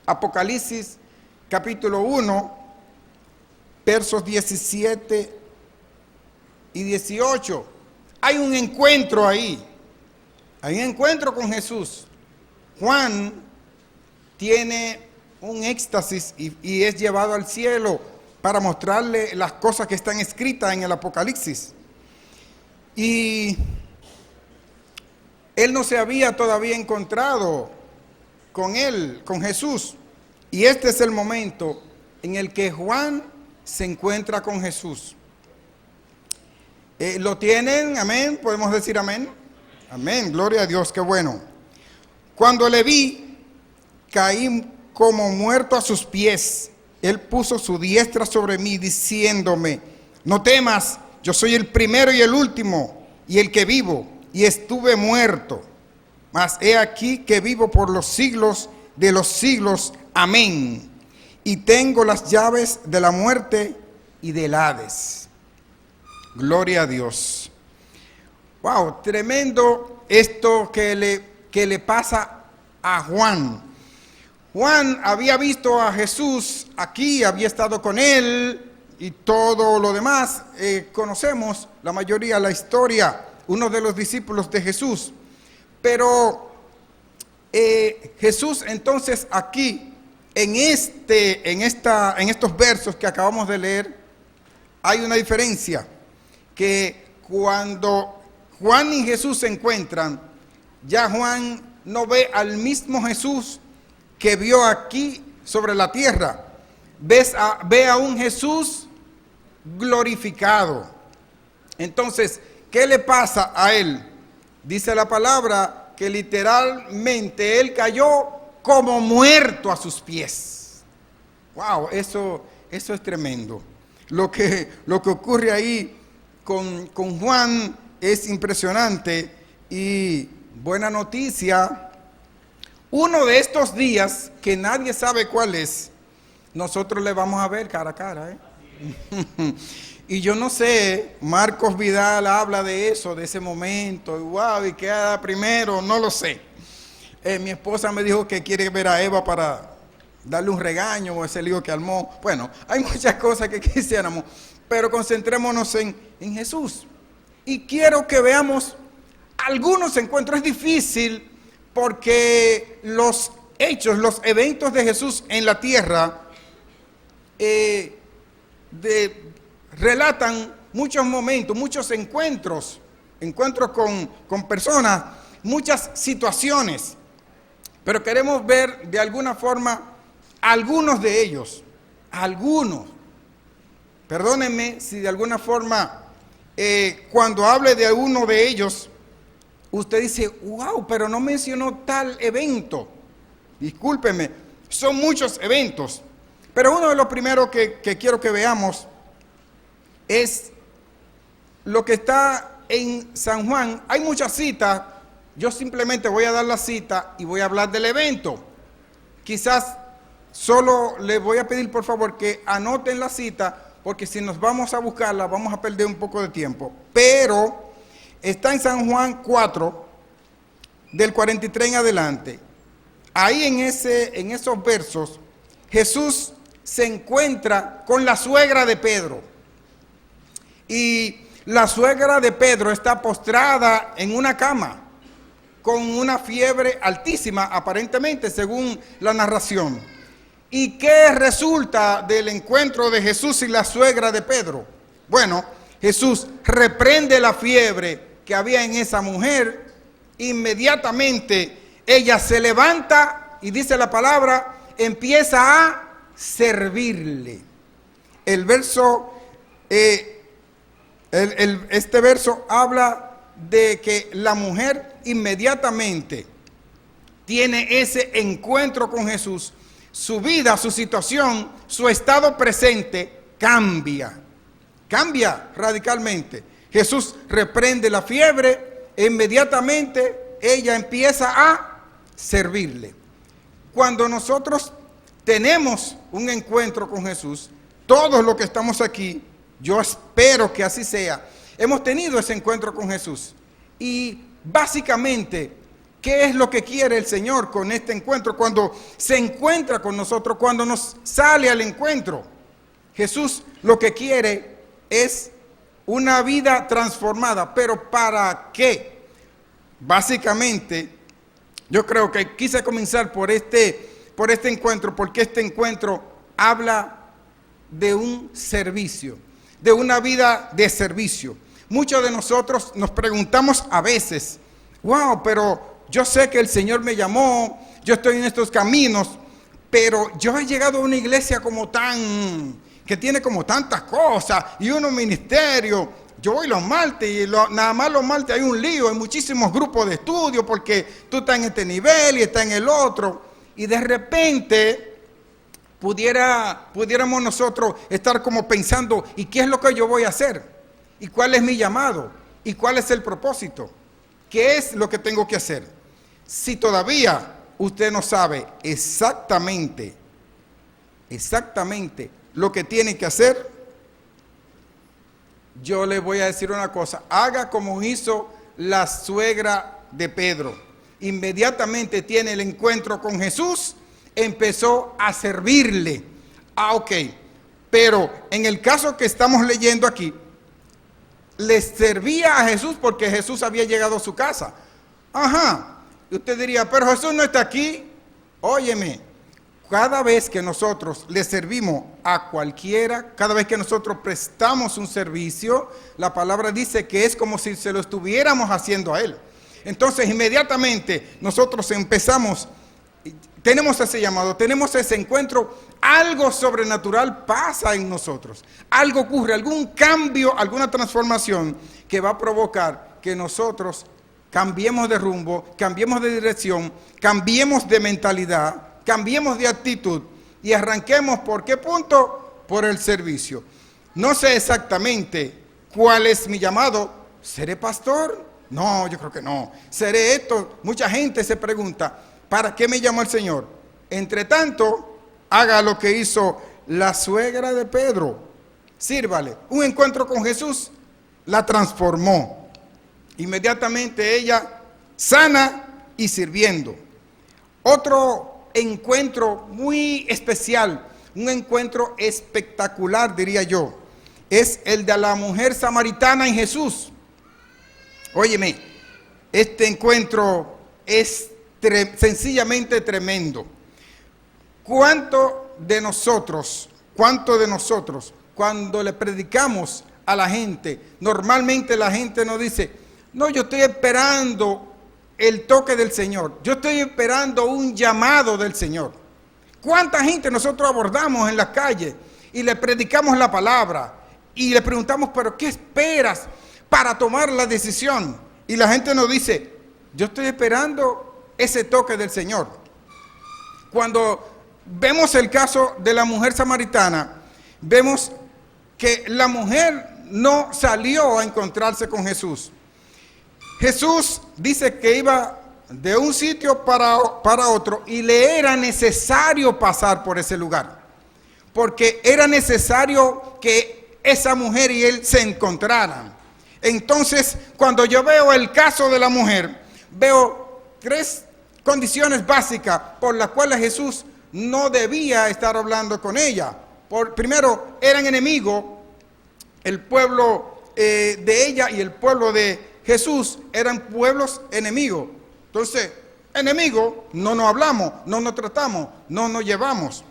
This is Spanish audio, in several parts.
Apocalipsis capítulo 1, versos 17 y 18. Hay un encuentro ahí. Hay un encuentro con Jesús. Juan tiene un éxtasis y es llevado al cielo para mostrarle las cosas que están escritas en el Apocalipsis. Y él no se había todavía encontrado con él, con Jesús. Y este es el momento en el que Juan se encuentra con Jesús. ¿Lo tienen? Amén. ¿Podemos decir amén? Amén. Gloria a Dios, qué bueno. Cuando le vi, caí como muerto a sus pies. Él puso su diestra sobre mí, diciéndome: no temas, yo soy el primero y el último, y el que vivo, y estuve muerto. Mas he aquí que vivo por los siglos de los siglos. Amén. Y tengo las llaves de la muerte y del Hades. Gloria a Dios. Wow, tremendo esto que le pasa a Juan. Juan había visto a Jesús aquí, había estado con él y todo lo demás. Conocemos la mayoría la historia, uno de los discípulos de Jesús. Pero Jesús entonces aquí, en estos versos que acabamos de leer, hay una diferencia. Que cuando Juan y Jesús se encuentran, ya Juan no ve al mismo Jesús que vio aquí sobre la tierra. Ve a un Jesús glorificado. Entonces, ¿qué le pasa a él? Dice la palabra que literalmente él cayó como muerto a sus pies. Wow, eso es tremendo. Lo que ocurre ahí con Juan es impresionante. Y buena noticia, uno de estos días que nadie sabe cuál es, nosotros le vamos a ver cara a cara. Y yo no sé, Marcos Vidal habla de eso, de ese momento, y wow, y queda primero, no lo sé. Mi esposa me dijo que quiere ver a Eva para darle un regaño o ese lío que armó. Bueno, hay muchas cosas que quisiéramos, pero concentrémonos en Jesús. Y quiero que veamos algunos encuentros. Es difícil porque los hechos, los eventos de Jesús en la tierra relatan muchos momentos, muchos encuentros con personas, muchas situaciones. Pero queremos ver de alguna forma algunos de ellos, algunos. Perdónenme si de alguna forma cuando hable de alguno de ellos, usted dice, wow, pero no mencionó tal evento. Discúlpeme, son muchos eventos. Pero uno de los primeros que quiero que veamos es lo que está en San Juan. Hay muchas citas. Yo simplemente voy a dar la cita y voy a hablar del evento. Quizás solo les voy a pedir por favor que anoten la cita, porque si nos vamos a buscarla vamos a perder un poco de tiempo. Pero está en San Juan 4, del 43 en adelante. Ahí en esos versos, Jesús se encuentra con la suegra de Pedro. Y la suegra de Pedro está postrada en una cama, con una fiebre altísima, aparentemente, según la narración. ¿Y qué resulta del encuentro de Jesús y la suegra de Pedro? Bueno, Jesús reprende la fiebre que había en esa mujer. Inmediatamente ella se levanta y dice la palabra, empieza a servirle. El verso, este verso habla de que la mujer inmediatamente tiene ese encuentro con Jesús. Su vida, su situación, su estado presente cambia radicalmente. Jesús reprende la fiebre e inmediatamente ella empieza a servirle. Cuando nosotros tenemos un encuentro con Jesús, todos los que estamos aquí, yo espero que así sea, hemos tenido ese encuentro con Jesús. Y básicamente, ¿Qué es lo que quiere el Señor con este encuentro? Cuando se encuentra con nosotros, cuando nos sale al encuentro. Jesús lo que quiere es una vida transformada. ¿Pero para qué? Básicamente, yo creo que quise comenzar por este encuentro, porque este encuentro habla de un servicio, de una vida de servicio. Muchos de nosotros nos preguntamos a veces, wow, pero yo sé que el Señor me llamó, yo estoy en estos caminos, pero yo he llegado a una iglesia que tiene como tantas cosas y unos ministerios. Yo voy los martes y nada más los martes hay un lío, hay muchísimos grupos de estudio porque tú estás en este nivel y estás en el otro. Y de repente pudiéramos nosotros estar como pensando, ¿y qué es lo que yo voy a hacer? ¿Y cuál es mi llamado? ¿Y cuál es el propósito? ¿Qué es lo que tengo que hacer? Si todavía usted no sabe exactamente lo que tiene que hacer, yo le voy a decir una cosa: haga como hizo la suegra de Pedro. Inmediatamente tiene el encuentro con Jesús, empezó a servirle. Ok, pero en el caso que estamos leyendo aquí, le servía a Jesús porque Jesús había llegado a su casa. Ajá. Y usted diría, pero Jesús no está aquí. Óyeme, cada vez que nosotros le servimos a cualquiera, cada vez que nosotros prestamos un servicio, la palabra dice que es como si se lo estuviéramos haciendo a Él. Entonces, inmediatamente nosotros tenemos ese llamado, tenemos ese encuentro, algo sobrenatural pasa en nosotros. Algo ocurre, algún cambio, alguna transformación que va a provocar que nosotros cambiemos de rumbo, cambiemos de dirección, cambiemos de mentalidad, cambiemos de actitud y arranquemos. ¿Por qué punto? Por el servicio. No sé exactamente cuál es mi llamado. ¿Seré pastor? No, yo creo que no. ¿Seré esto? Mucha gente se pregunta, ¿para qué me llamó el Señor? Entre tanto, haga lo que hizo la suegra de Pedro. Sírvale. Un encuentro con Jesús la transformó. Inmediatamente ella sana y sirviendo. Otro encuentro muy especial, un encuentro espectacular, diría yo, es el de la mujer samaritana en Jesús. Óyeme, este encuentro es sencillamente tremendo. ¿Cuánto de nosotros, cuando le predicamos a la gente, normalmente la gente nos dice, no, yo estoy esperando el toque del Señor, yo estoy esperando un llamado del Señor? ¿Cuánta gente nosotros abordamos en la calle y le predicamos la palabra y le preguntamos, pero ¿qué esperas para tomar la decisión? Y la gente nos dice, yo estoy esperando ese toque del Señor. Cuando vemos el caso de la mujer samaritana, vemos que la mujer no salió a encontrarse con Jesús. Jesús dice que iba de un sitio para otro y le era necesario pasar por ese lugar, porque era necesario que esa mujer y él se encontraran. Entonces, cuando yo veo el caso de la mujer, veo 3 condiciones básicas por las cuales Jesús no debía estar hablando con ella. Primero, eran enemigos, el pueblo de ella y el pueblo de Jesús eran pueblos enemigos. Entonces, enemigos, no nos hablamos, no nos tratamos, no nos llevamos.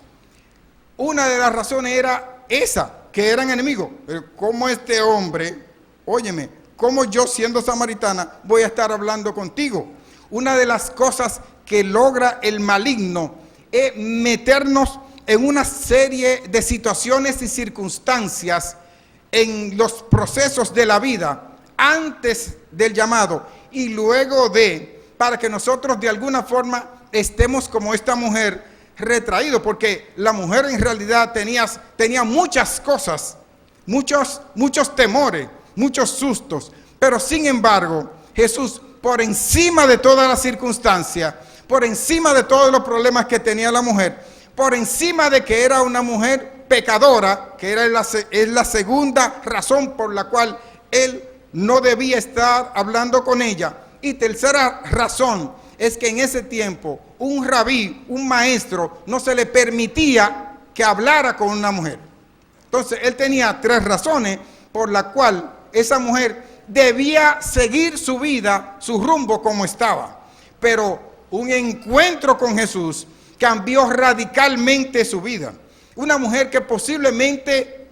Una de las razones era esa, que eran enemigos. Pero ¿cómo este hombre, óyeme, cómo yo siendo samaritana voy a estar hablando contigo? Una de las cosas que logra el maligno es meternos en una serie de situaciones y circunstancias en los procesos de la vida, antes del llamado y luego para que nosotros de alguna forma estemos como esta mujer retraídos, porque la mujer en realidad tenía muchas cosas, muchos temores, muchos sustos, pero sin embargo Jesús, por encima de todas las circunstancias, por encima de todos los problemas que tenía la mujer, por encima de que era una mujer pecadora, que es la segunda razón por la cual él no debía estar hablando con ella, y tercera razón es que en ese tiempo un rabí, un maestro, no se le permitía que hablara con una mujer. Entonces él tenía 3 razones por la cual esa mujer debía seguir su vida, su rumbo como estaba. Pero un encuentro con Jesús cambió radicalmente su vida. Una mujer que posiblemente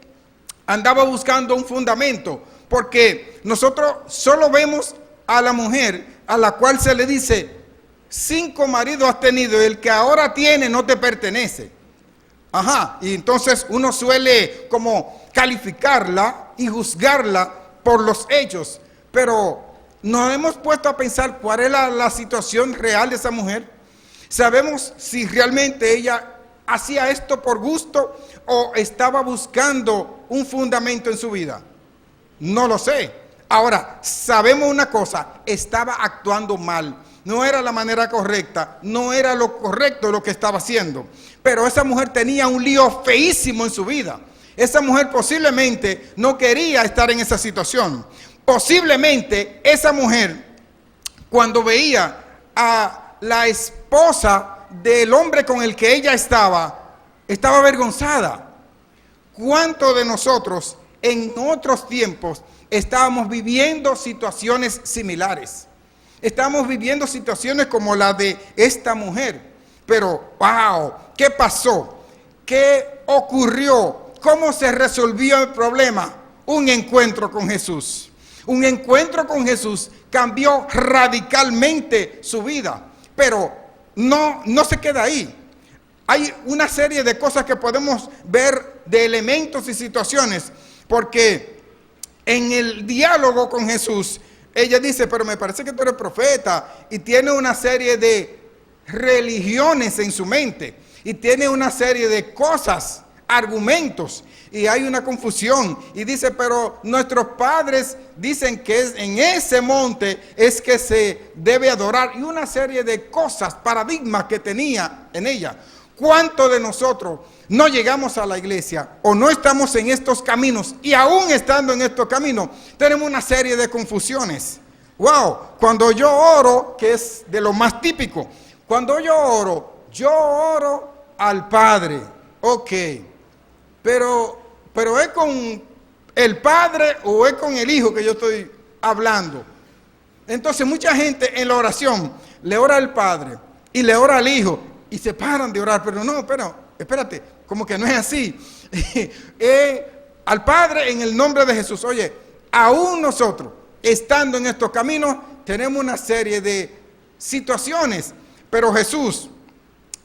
andaba buscando un fundamento, porque nosotros solo vemos a la mujer a la cual se le dice: 5 maridos has tenido, el que ahora tiene no te pertenece. Y entonces uno suele como calificarla y juzgarla por los hechos, pero nos hemos puesto a pensar cuál era la situación real de esa mujer. ¿Sabemos si realmente ella hacía esto por gusto o estaba buscando un fundamento en su vida? No lo sé. Ahora, sabemos una cosa: estaba actuando mal. No era la manera correcta, no era lo correcto lo que estaba haciendo. Pero esa mujer tenía un lío feísimo en su vida. Esa mujer posiblemente no quería estar en esa situación. Posiblemente esa mujer, cuando veía a la esposa del hombre con el que ella estaba avergonzada. ¿Cuántos de nosotros en otros tiempos estábamos viviendo situaciones similares? Estamos viviendo situaciones como la de esta mujer. Pero, wow, ¿qué pasó? ¿Qué ocurrió? ¿Cómo se resolvió el problema? Un encuentro con Jesús. Un encuentro con Jesús cambió radicalmente su vida. Pero no se queda ahí. Hay una serie de cosas que podemos ver, de elementos y situaciones, porque en el diálogo con Jesús, ella dice: pero me parece que tú eres profeta, y tiene una serie de religiones en su mente, y tiene una serie de cosas, argumentos, y hay una confusión, y dice: pero nuestros padres dicen que es en ese monte es que se debe adorar, y una serie de cosas, paradigmas que tenía en ella. ¿Cuántos de nosotros no llegamos a la iglesia o no estamos en estos caminos, y aún estando en estos caminos tenemos una serie de confusiones? Wow, cuando yo oro, que es de lo más típico, cuando yo oro al Padre, ok, pero ¿es con el Padre o es con el Hijo que yo estoy hablando? Entonces mucha gente en la oración le ora al Padre y le ora al Hijo, y se paran de orar, pero no, espérate, como que no es así. Al Padre en el nombre de Jesús. Oye, aún nosotros, estando en estos caminos, tenemos una serie de situaciones, pero Jesús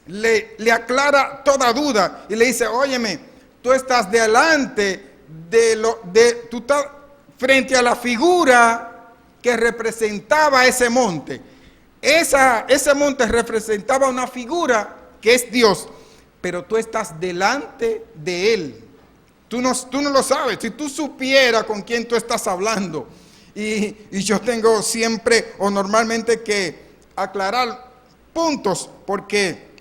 le aclara toda duda y le dice: óyeme, tú estás delante tú estás frente a la figura que representaba ese monte. Ese monte representaba una figura que es Dios, pero tú estás delante de Él. Tú no lo sabes. Si tú supieras con quién tú estás hablando. Y yo tengo siempre o normalmente que aclarar puntos, porque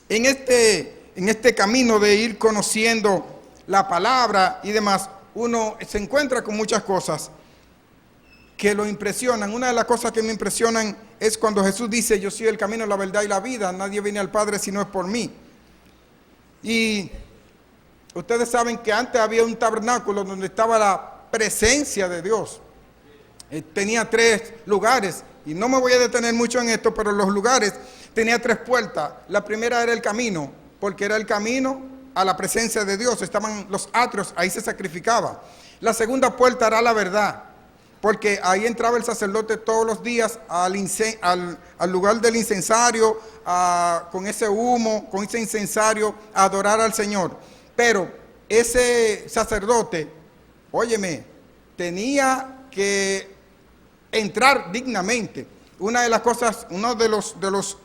en este camino de ir conociendo la palabra y demás, uno se encuentra con muchas cosas que lo impresionan. Una de las cosas que me impresionan es cuando Jesús dice: yo soy el camino, la verdad y la vida, nadie viene al Padre si no es por mí. Y ustedes saben que antes había un tabernáculo donde estaba la presencia de Dios. Tenía 3 lugares, y no me voy a detener mucho en esto, pero los lugares tenía 3 puertas. La primera era el camino, porque era el camino a la presencia de Dios. Estaban los atrios, ahí se sacrificaba. La segunda puerta era la verdad, porque ahí entraba el sacerdote todos los días al lugar del incensario, con ese humo, con ese incensario, a adorar al Señor. Pero ese sacerdote, óyeme, tenía que entrar dignamente. Una de las cosas, uno de los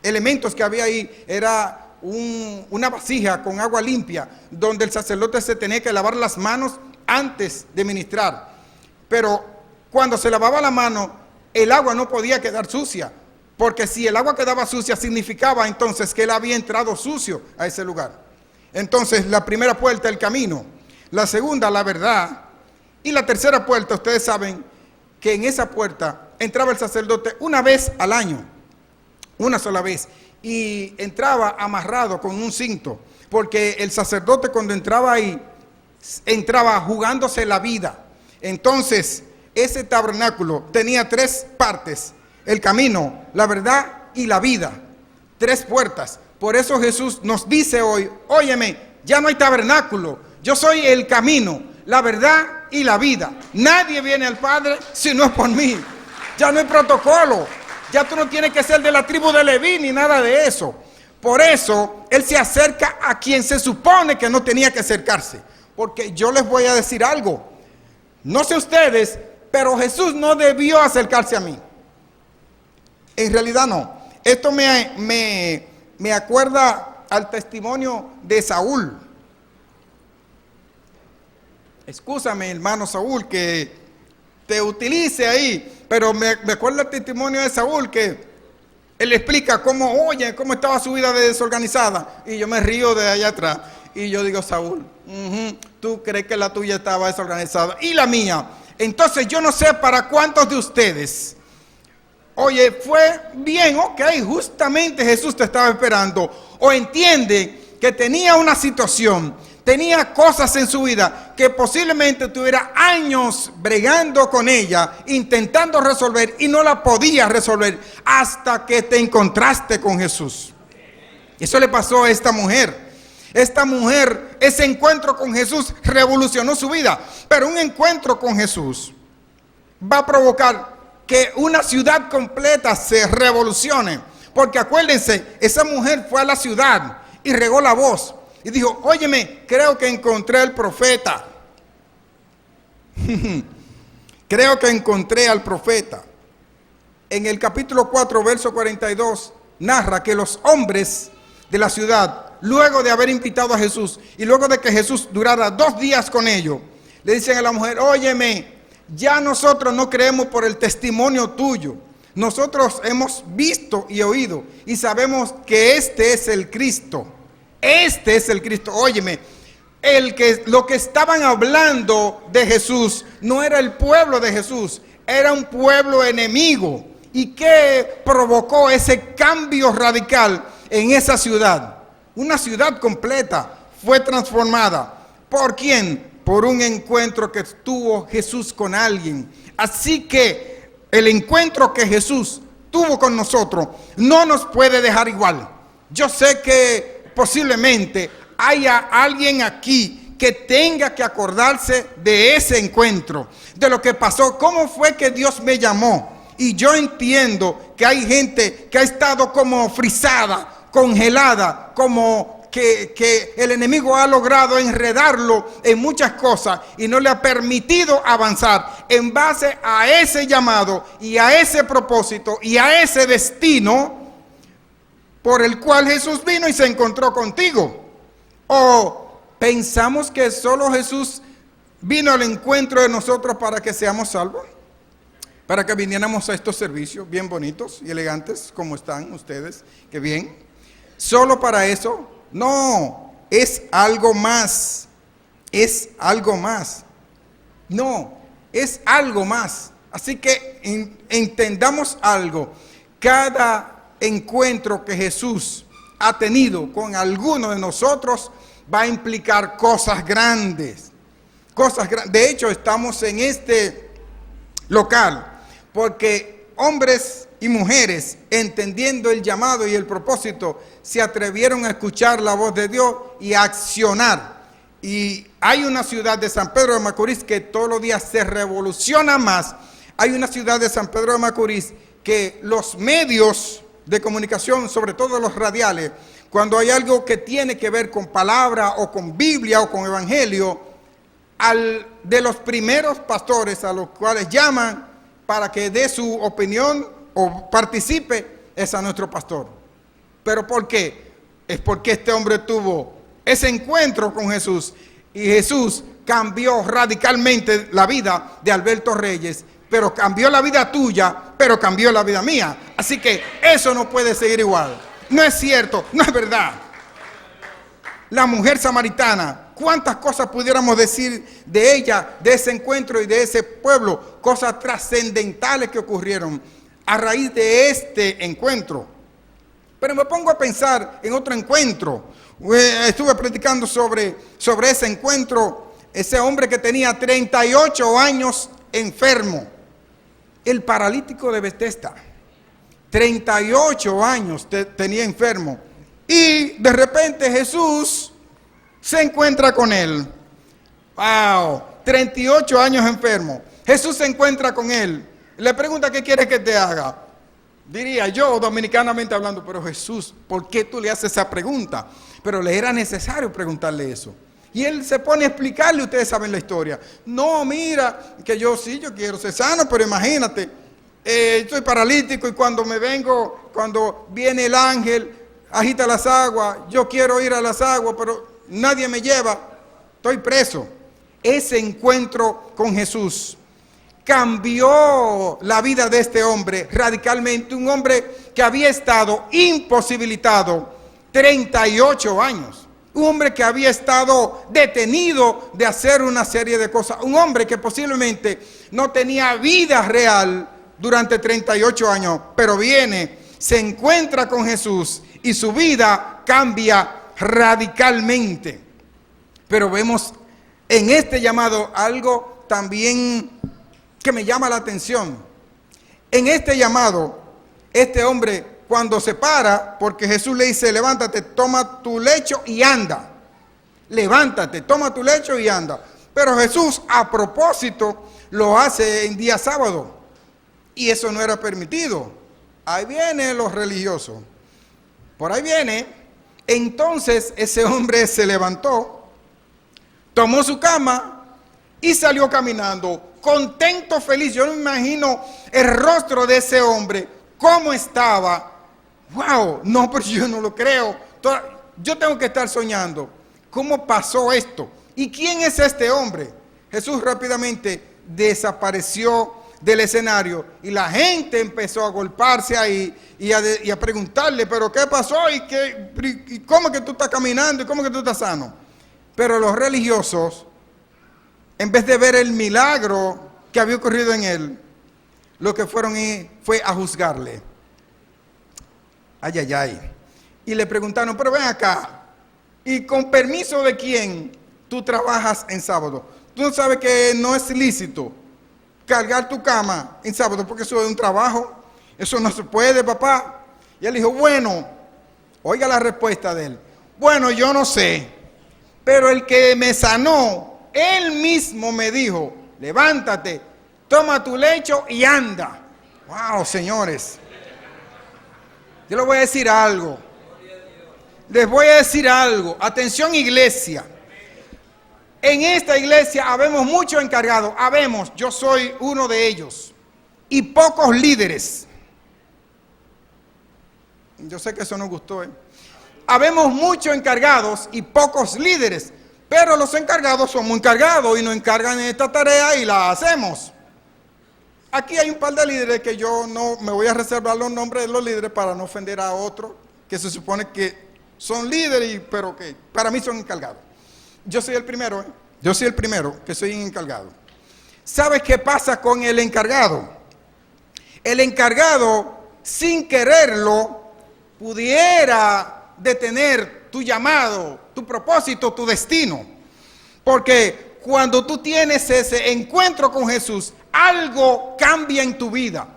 elementos que había ahí era una vasija con agua limpia, donde el sacerdote se tenía que lavar las manos antes de ministrar. Pero cuando se lavaba la mano, el agua no podía quedar sucia, porque si el agua quedaba sucia, significaba entonces que él había entrado sucio a ese lugar. Entonces, la primera puerta, el camino; la segunda, la verdad; y la tercera puerta, ustedes saben que en esa puerta entraba el sacerdote una vez al año. una sola vez, y entraba amarrado con un cinto, porque el sacerdote cuando entraba ahí, entraba jugándose la vida. Entonces, ese tabernáculo tenía 3 partes: el camino, la verdad y la vida. 3 puertas. Por eso Jesús nos dice hoy: óyeme, ya no hay tabernáculo, yo soy el camino, la verdad y la vida. Nadie viene al Padre si no es por mí. Ya no hay protocolo, ya tú no tienes que ser de la tribu de Leví ni nada de eso. Por eso Él se acerca a quien se supone que no tenía que acercarse. Porque yo les voy a decir algo, no sé ustedes, pero Jesús no debió acercarse a mí. En realidad no. Esto me acuerda al testimonio de Saúl. Excúsame, hermano Saúl, que te utilice ahí, pero me acuerda el testimonio de Saúl, que él explica cómo estaba su vida desorganizada, y yo me río de allá atrás, y yo digo: Saúl, tú crees que la tuya estaba desorganizada, y la mía. Entonces yo no sé para cuántos de ustedes, oye, fue bien, ok, justamente Jesús te estaba esperando, o entiende que tenía una situación, tenía cosas en su vida que posiblemente tuviera años bregando con ella, intentando resolver, y no la podía resolver hasta que te encontraste con Jesús. Eso le pasó a esta mujer. Esta mujer, ese encuentro con Jesús revolucionó su vida, pero un encuentro con Jesús va a provocar que una ciudad completa se revolucione, porque acuérdense, esa mujer fue a la ciudad y regó la voz y dijo: óyeme, creo que encontré al profeta. Creo que encontré al profeta. En el capítulo 4, verso 42, narra que los hombres de la ciudad, luego de haber invitado a Jesús y luego de que Jesús durara 2 días con ellos, le dicen a la mujer: óyeme, ya nosotros no creemos por el testimonio tuyo. Nosotros hemos visto y oído y sabemos que este es el Cristo. Este es el Cristo. Óyeme, lo que estaban hablando de Jesús no era el pueblo de Jesús, era un pueblo enemigo. ¿Y qué provocó ese cambio radical en esa ciudad? Una ciudad completa fue transformada. ¿Por quién? Por un encuentro que tuvo Jesús con alguien. Así que el encuentro que Jesús tuvo con nosotros no nos puede dejar igual. Yo sé que posiblemente haya alguien aquí que tenga que acordarse de ese encuentro, de lo que pasó, cómo fue que Dios me llamó. Y yo entiendo que hay gente que ha estado como frisada, congelada, como que el enemigo ha logrado enredarlo en muchas cosas y no le ha permitido avanzar en base a ese llamado y a ese propósito y a ese destino por el cual Jesús vino y se encontró contigo. ¿O pensamos que solo Jesús vino al encuentro de nosotros para que seamos salvos? Para que viniéramos a estos servicios bien bonitos y elegantes, como están ustedes, qué bien. ¿Solo para eso? No, es algo más. Es algo más. No, es algo más. Así que entendamos algo. Cada encuentro que Jesús ha tenido con alguno de nosotros va a implicar cosas grandes. Cosas grandes. De hecho, estamos en este local porque hombres y mujeres, entendiendo el llamado y el propósito, se atrevieron a escuchar la voz de Dios y a accionar. Y hay una ciudad de San Pedro de Macorís que todos los días se revoluciona más. Hay una ciudad de San Pedro de Macorís que los medios de comunicación, sobre todo los radiales, cuando hay algo que tiene que ver con palabra o con Biblia o con evangelio, de los primeros pastores a los cuales llaman para que dé su opinión o participe, es a nuestro pastor. ¿Pero por qué? Es porque este hombre tuvo ese encuentro con Jesús y Jesús cambió radicalmente la vida de Alberto Reyes, pero cambió la vida tuya, pero cambió la vida mía. Así que eso no puede seguir igual. No es cierto, no es verdad. La mujer samaritana, ¿cuántas cosas pudiéramos decir de ella, de ese encuentro y de ese pueblo? Cosas trascendentales que ocurrieron a raíz de este encuentro. Pero me pongo a pensar en otro encuentro. Estuve platicando sobre ese encuentro, ese hombre que tenía 38 años enfermo, el paralítico de Betesda. 38 años tenía enfermo. Y de repente Jesús se encuentra con él. ¡Wow! 38 años enfermo. Jesús se encuentra con él. Le pregunta, ¿qué quieres que te haga? Diría yo, dominicanamente hablando, pero Jesús, ¿por qué tú le haces esa pregunta? Pero le era necesario preguntarle eso. Y él se pone a explicarle, ustedes saben la historia. No, mira, que yo quiero ser sano, pero imagínate, estoy paralítico y cuando viene el ángel, agita las aguas, yo quiero ir a las aguas, pero nadie me lleva, estoy preso. Ese encuentro con Jesús cambió la vida de este hombre radicalmente, un hombre que había estado imposibilitado 38 años, un hombre que había estado detenido de hacer una serie de cosas, un hombre que posiblemente no tenía vida real durante 38 años, pero viene, se encuentra con Jesús y su vida cambia radicalmente. Pero vemos en este llamado algo también que me llama la atención. En este llamado, este hombre cuando se para, porque Jesús le dice, levántate, toma tu lecho y anda. Levántate, toma tu lecho y anda. Pero Jesús a propósito lo hace en día sábado. Y eso no era permitido. Ahí vienen los religiosos. Por ahí viene. Entonces ese hombre se levantó, tomó su cama y salió caminando. Contento, feliz. Yo no me imagino el rostro de ese hombre, cómo estaba. Wow, no, pero yo no lo creo. Yo tengo que estar soñando. ¿Cómo pasó esto? ¿Y quién es este hombre? Jesús rápidamente desapareció del escenario y la gente empezó a golparse ahí y a preguntarle, ¿pero qué pasó? ¿Y cómo que tú estás caminando? ¿Y cómo que tú estás sano? Pero los religiosos, en vez de ver el milagro que había ocurrido en él, lo que fueron fue a juzgarle. Ay, ay, ay. Y le preguntaron, pero ven acá, ¿y con permiso de quién tú trabajas en sábado? Tú no sabes que no es lícito cargar tu cama en sábado porque eso es un trabajo. Eso no se puede, papá. Y él dijo, bueno, oiga la respuesta de él. Bueno, yo no sé, pero el que me sanó, él mismo me dijo, levántate, toma tu lecho y anda. Wow, señores. Yo les voy a decir algo. Les voy a decir algo. Atención, iglesia. En esta iglesia habemos muchos encargados. Yo soy uno de ellos. Y pocos líderes. Yo sé que eso no gustó. Habemos muchos encargados y pocos líderes. Pero los encargados somos encargados y nos encargan en esta tarea y la hacemos. Aquí hay un par de líderes que yo no me voy a reservar los nombres de los líderes para no ofender a otros que se supone que son líderes, pero que para mí son encargados. Yo soy el primero, Yo soy el primero que soy encargado. ¿Sabes qué pasa con el encargado? El encargado, sin quererlo, pudiera detener tu llamado, tu propósito, tu destino. Porque cuando tú tienes ese encuentro con Jesús, algo cambia en tu vida.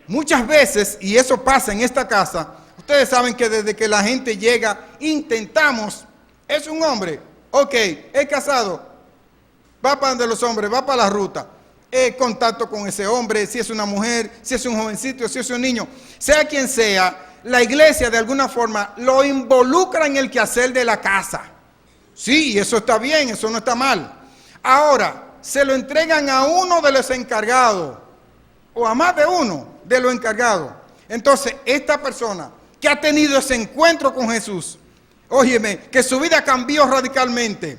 Muchas veces, y eso pasa en esta casa, ustedes saben que desde que la gente llega, intentamos, es un hombre, ok, es casado, va para donde los hombres, va para la ruta, contacto con ese hombre, si es una mujer, si es un jovencito, si es un niño, sea quien sea, la iglesia de alguna forma lo involucra en el quehacer de la casa. Sí, eso está bien, eso no está mal. Ahora, se lo entregan a uno de los encargados, o a más de uno de los encargados. Entonces, esta persona que ha tenido ese encuentro con Jesús, óyeme, que su vida cambió radicalmente,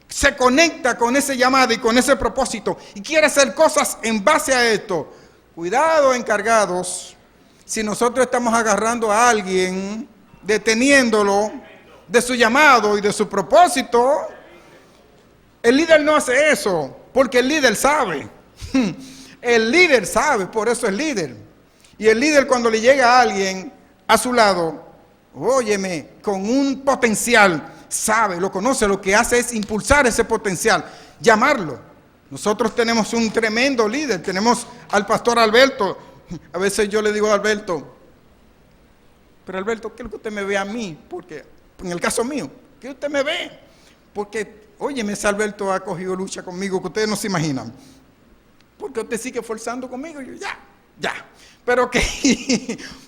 se conecta con ese llamado y con ese propósito y quiere hacer cosas en base a esto. Cuidado, encargados, si nosotros estamos agarrando a alguien, deteniéndolo de su llamado y de su propósito. El líder no hace eso, porque el líder sabe. El líder sabe, por eso es líder. Y el líder, cuando le llega a alguien a su lado, óyeme, con un potencial, sabe, lo conoce, lo que hace es impulsar ese potencial, llamarlo. Nosotros tenemos un tremendo líder, tenemos al pastor Alberto. A veces yo le digo a Alberto, pero Alberto, ¿qué es lo que usted me ve a mí? Porque, en el caso mío, ¿qué usted me ve? Porque, óyeme, ese Alberto ha cogido lucha conmigo que ustedes no se imaginan. Porque usted sigue forzando conmigo. Y yo, ya.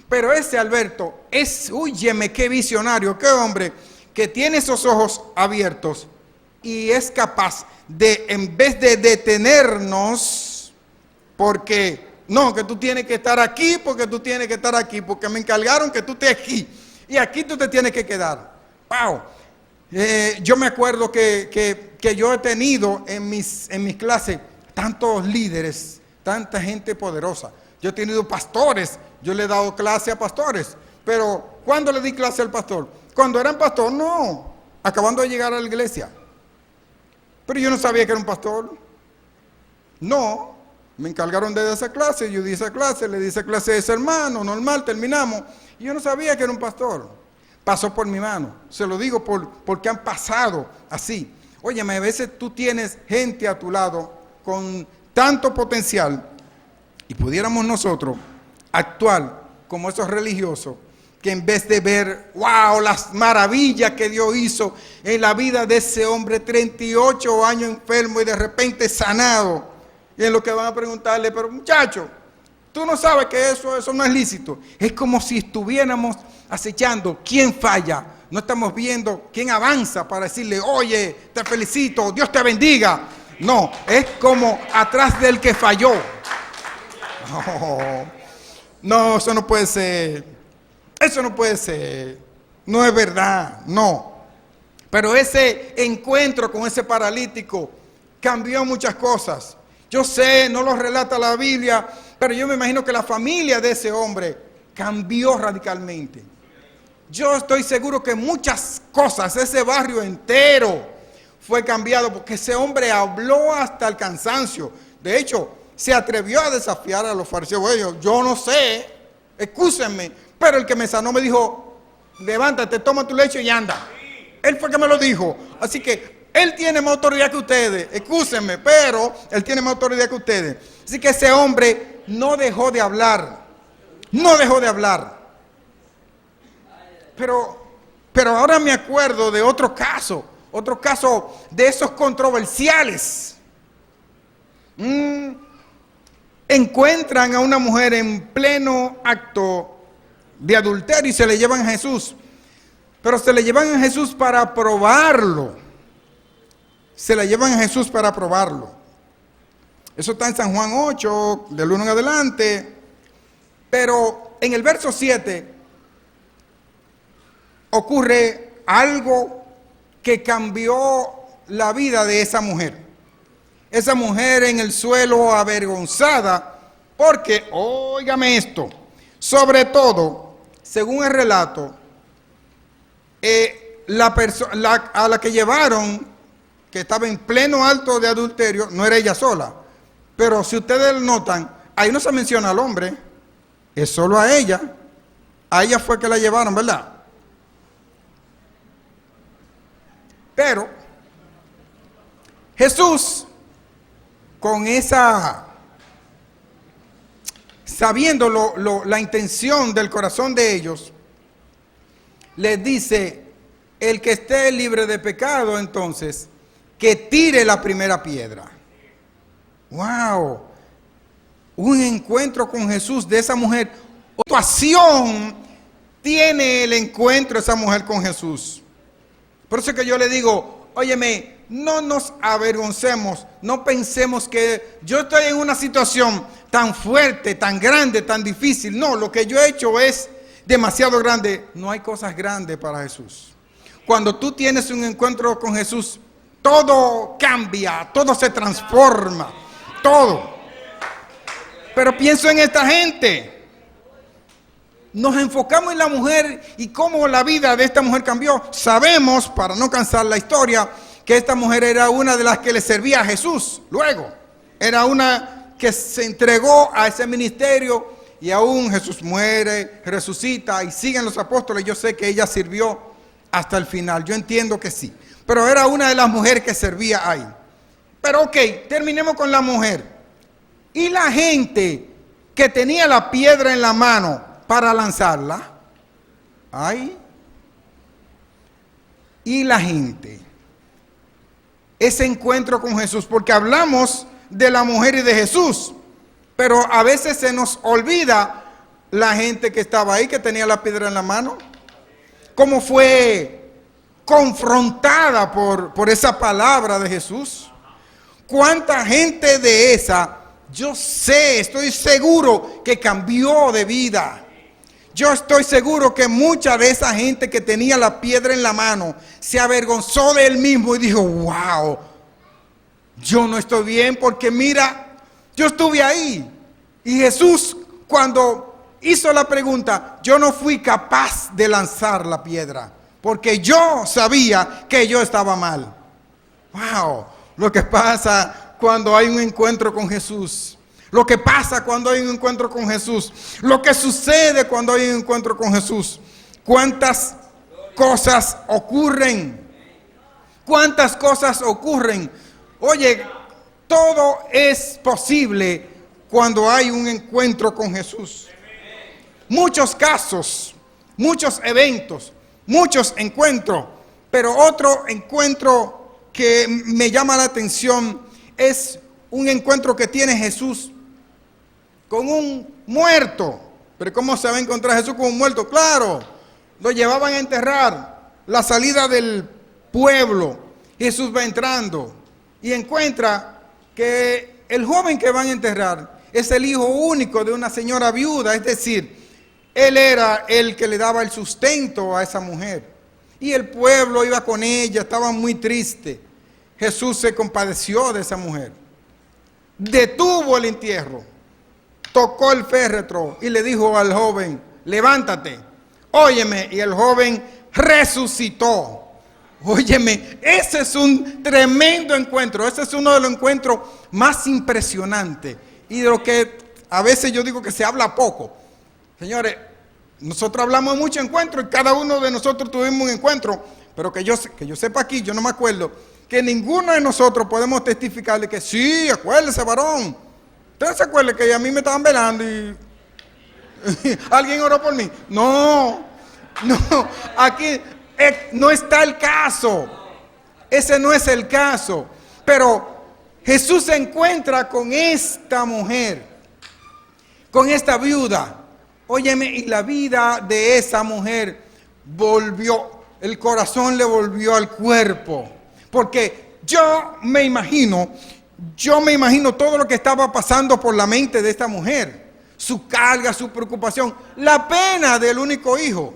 Pero ese Alberto es, óyeme, qué visionario, qué hombre, que tiene esos ojos abiertos y es capaz de, en vez de detenernos, porque, no, que tú tienes que estar aquí, porque tú tienes que estar aquí, porque me encargaron que tú estés aquí, y aquí tú te tienes que quedar. ¡Wow! Yo me acuerdo que yo he tenido en mis clases tantos líderes, tanta gente poderosa. Yo he tenido pastores, yo le he dado clase a pastores, pero ¿cuándo le di clase al pastor? Cuando eran pastor, no, acabando de llegar a la iglesia. Pero yo no sabía que era un pastor. No, me encargaron de dar esa clase, yo di esa clase, le di esa clase a ese hermano, normal, terminamos. Y yo no sabía que era un pastor. Pasó por mi mano, se lo digo porque han pasado así. Óyeme, a veces tú tienes gente a tu lado con tanto potencial y pudiéramos nosotros actuar como esos religiosos que en vez de ver, wow, las maravillas que Dios hizo en la vida de ese hombre, 38 años enfermo y de repente sanado, y en lo que van a preguntarle, pero muchacho, tú no sabes que eso no es lícito. Es como si estuviéramos acechando quién falla. No estamos viendo quién avanza para decirle, oye, te felicito, Dios te bendiga. No, es como atrás del que falló. No, eso no puede ser. Eso no puede ser. No es verdad, no. Pero ese encuentro con ese paralítico cambió muchas cosas. Yo sé, no lo relata la Biblia, pero yo me imagino que la familia de ese hombre cambió radicalmente. Yo estoy seguro que muchas cosas, ese barrio entero fue cambiado porque ese hombre habló hasta el cansancio. De hecho, se atrevió a desafiar a los fariseos. Yo no sé, excúsenme, pero el que me sanó me dijo, levántate, toma tu lecho y anda. Él fue el que me lo dijo. Así que él tiene más autoridad que ustedes. Excúsenme, pero él tiene más autoridad que ustedes. Así que ese hombre no dejó de hablar. No dejó de hablar. Pero ahora me acuerdo de otro caso de esos controversiales. Encuentran a una mujer en pleno acto de adulterio y se le llevan a Jesús. Pero se le llevan a Jesús para probarlo. Se le llevan a Jesús para probarlo. Eso está en San Juan 8, del 1 en adelante. Pero en el verso 7 ocurre algo que cambió la vida de esa mujer. Esa mujer en el suelo avergonzada, porque, óigame esto, sobre todo, según el relato, a la que llevaron, que estaba en pleno acto de adulterio, no era ella sola. Pero si ustedes notan, ahí no se menciona al hombre, es solo a ella. A ella fue que la llevaron, ¿verdad? Pero Jesús, con esa, sabiendo la intención del corazón de ellos, les dice, el que esté libre de pecado, entonces, que tire la primera piedra. ¡Wow! Un encuentro con Jesús de esa mujer. ¿Qué situación tiene el encuentro de esa mujer con Jesús? Por eso es que yo le digo, óyeme, no nos avergoncemos, no pensemos que yo estoy en una situación tan fuerte, tan grande, tan difícil. No, lo que yo he hecho es demasiado grande. No hay cosas grandes para Jesús. Cuando tú tienes un encuentro con Jesús, todo cambia, todo se transforma, todo. Pero pienso en esta gente. Nos enfocamos en la mujer y cómo la vida de esta mujer cambió. Sabemos, para no cansar la historia, que esta mujer era una de las que le servía a Jesús. Luego, era una que se entregó a ese ministerio y aún Jesús muere, resucita y siguen los apóstoles. Yo sé que ella sirvió hasta el final, yo entiendo que sí, pero era una de las mujeres que servía ahí. Pero ok, terminemos con la mujer. Y la gente que tenía la piedra en la mano para lanzarla, ay, y la gente, ese encuentro con Jesús, porque hablamos de la mujer y de Jesús, pero a veces se nos olvida la gente que estaba ahí, que tenía la piedra en la mano, cómo fue confrontada por esa palabra de Jesús. Cuánta gente de esa, yo sé, estoy seguro que cambió de vida. Yo estoy seguro que mucha de esa gente que tenía la piedra en la mano se avergonzó de él mismo y dijo, wow, yo no estoy bien porque mira, yo estuve ahí. Y Jesús, cuando hizo la pregunta, yo no fui capaz de lanzar la piedra porque yo sabía que yo estaba mal. Wow, lo que pasa cuando hay un encuentro con Jesús. Lo que pasa cuando hay un encuentro con Jesús. Lo que sucede cuando hay un encuentro con Jesús. ¿Cuántas cosas ocurren? ¿Cuántas cosas ocurren? Oye, todo es posible cuando hay un encuentro con Jesús. Muchos casos, muchos eventos, muchos encuentros. Pero otro encuentro que me llama la atención es un encuentro que tiene Jesús con un muerto. Pero ¿cómo se va a encontrar Jesús con un muerto? Claro, lo llevaban a enterrar. La salida del pueblo, Jesús va entrando y encuentra que el joven que van a enterrar es el hijo único de una señora viuda. Es decir, él era el que le daba el sustento a esa mujer. Y el pueblo iba con ella, estaba muy triste. Jesús se compadeció de esa mujer. Detuvo el entierro, tocó el féretro y le dijo al joven, levántate, óyeme, y el joven resucitó. Óyeme, ese es un tremendo encuentro, ese es uno de los encuentros más impresionantes y de lo que a veces yo digo que se habla poco. Señores, nosotros hablamos de muchos encuentros y cada uno de nosotros tuvimos un encuentro, pero que yo sepa aquí, yo no me acuerdo, que ninguno de nosotros podemos testificar de que sí, acuérdese, varón. ¿Ustedes se acuerdan que a mí me estaban velando y alguien oró por mí? No, aquí no está el caso. Ese no es el caso. Pero Jesús se encuentra con esta mujer, con esta viuda. Óyeme, y la vida de esa mujer volvió, el corazón le volvió al cuerpo. Porque yo me imagino todo lo que estaba pasando por la mente de esta mujer. Su carga, su preocupación, la pena del único hijo.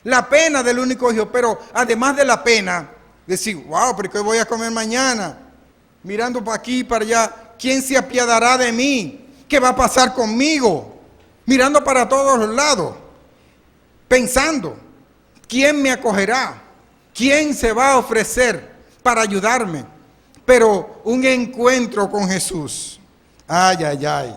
La pena del único hijo. Pero además de la pena, decir, wow, pero ¿qué voy a comer mañana? Mirando para aquí y para allá, ¿quién se apiadará de mí? ¿Qué va a pasar conmigo? Mirando para todos los lados, pensando, ¿quién me acogerá? ¿Quién se va a ofrecer para ayudarme? Pero un encuentro con Jesús, ay, ay, ay.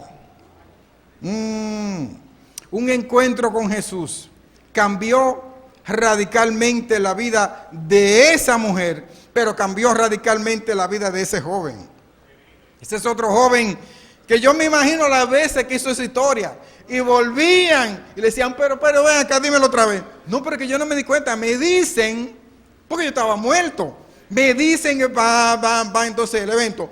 Un encuentro con Jesús cambió radicalmente la vida de esa mujer, pero cambió radicalmente la vida de ese joven. Ese es otro joven que yo me imagino las veces que hizo esa historia. Y volvían y le decían, pero ven acá, dímelo otra vez. No, pero que yo no me di cuenta. Me dicen, porque yo estaba muerto. Me dicen que va entonces el evento.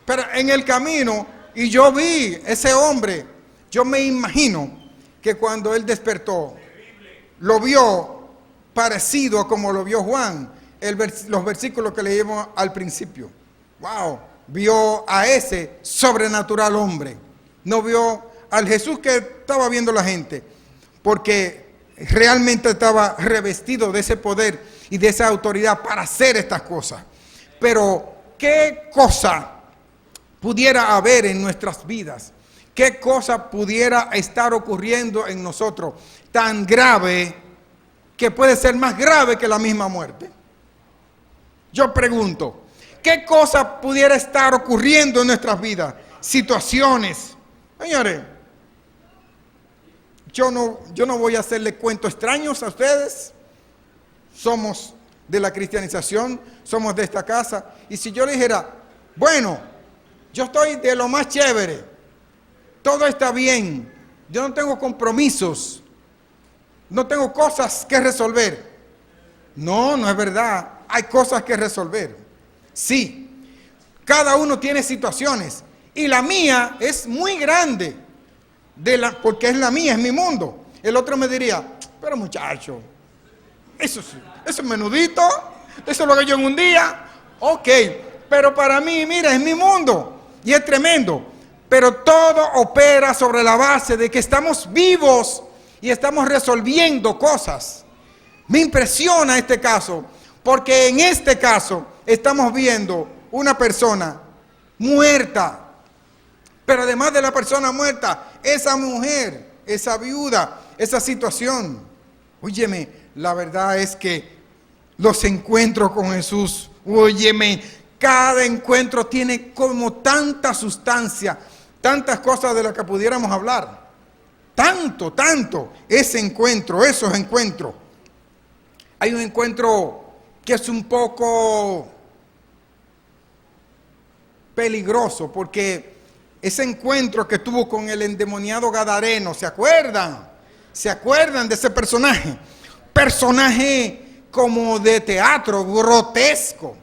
Pero en el camino, y yo vi ese hombre, yo me imagino que cuando él despertó, lo vio parecido a como lo vio Juan, los versículos que leímos al principio. Wow, vio a ese sobrenatural hombre. No vio al Jesús que estaba viendo la gente, porque realmente estaba revestido de ese poder y de esa autoridad para hacer estas cosas. Pero ¿qué cosa pudiera haber en nuestras vidas? ¿Qué cosa pudiera estar ocurriendo en nosotros tan grave que puede ser más grave que la misma muerte? Yo pregunto, ¿qué cosa pudiera estar ocurriendo en nuestras vidas? Situaciones. Señores, yo no voy a hacerle cuentos extraños a ustedes. Somos de la cristianización, somos de esta casa. Y si yo le dijera, bueno, yo estoy de lo más chévere, todo está bien, yo no tengo compromisos, no tengo cosas que resolver. No, no es verdad, hay cosas que resolver. Sí, cada uno tiene situaciones y la mía es muy grande, porque es la mía, es mi mundo. El otro me diría, pero muchacho, eso es menudito, eso lo hago yo en un día. Ok, pero para mí, mira, es mi mundo y es tremendo. Pero todo opera sobre la base de que estamos vivos y estamos resolviendo cosas. Me impresiona este caso, porque en este caso estamos viendo una persona muerta. Pero además de la persona muerta, esa mujer, esa viuda, esa situación. Óyeme, la verdad es que los encuentros con Jesús, óyeme, cada encuentro tiene como tanta sustancia, tantas cosas de las que pudiéramos hablar. Tanto, esos encuentros. Hay un encuentro que es un poco peligroso, porque ese encuentro que tuvo con el endemoniado gadareno, ¿se acuerdan? ¿Se acuerdan de ese personaje? Personaje como de teatro, grotesco.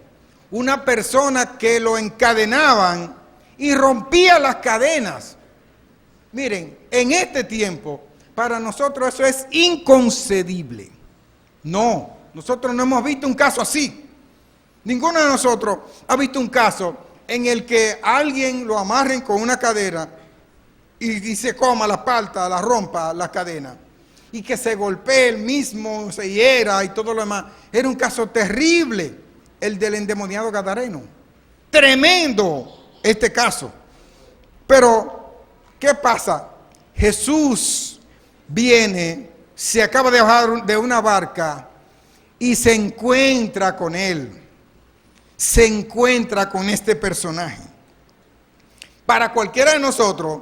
Una persona que lo encadenaban y rompía las cadenas. Miren, en este tiempo, para nosotros eso es inconcebible. No, nosotros no hemos visto un caso así. Ninguno de nosotros ha visto un caso en el que a alguien lo amarren con una cadena y se coma la palta, la rompa la cadena, y que se golpee él mismo, se hiera y todo lo demás. Era un caso terrible, el del endemoniado gadareno. Tremendo este caso. Pero, ¿qué pasa? Jesús viene, se acaba de bajar de una barca y se encuentra con él. Se encuentra con este personaje. Para cualquiera de nosotros,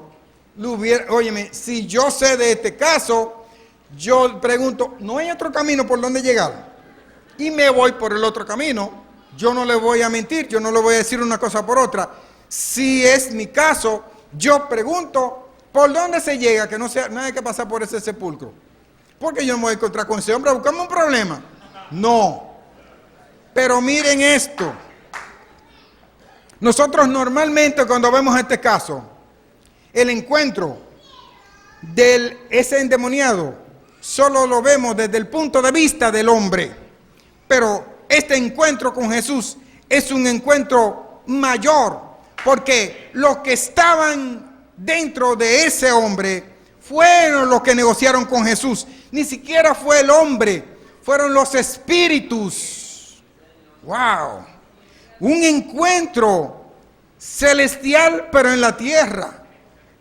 óyeme, si yo sé de este caso, yo pregunto, ¿no hay otro camino por donde llegar? Y me voy por el otro camino. Yo no le voy a mentir, yo no le voy a decir una cosa por otra. Si es mi caso, yo pregunto, ¿por dónde se llega? Que no hay que pasar por ese sepulcro. Porque yo no me voy a encontrar con ese hombre a buscarme un problema. No. Pero miren esto. Nosotros normalmente cuando vemos este caso, el encuentro de ese endemoniado, solo lo vemos desde el punto de vista del hombre. Pero este encuentro con Jesús es un encuentro mayor, porque los que estaban dentro de ese hombre fueron los que negociaron con Jesús. Ni siquiera fue el hombre, fueron los espíritus. ¡Wow! Un encuentro celestial, pero en la tierra.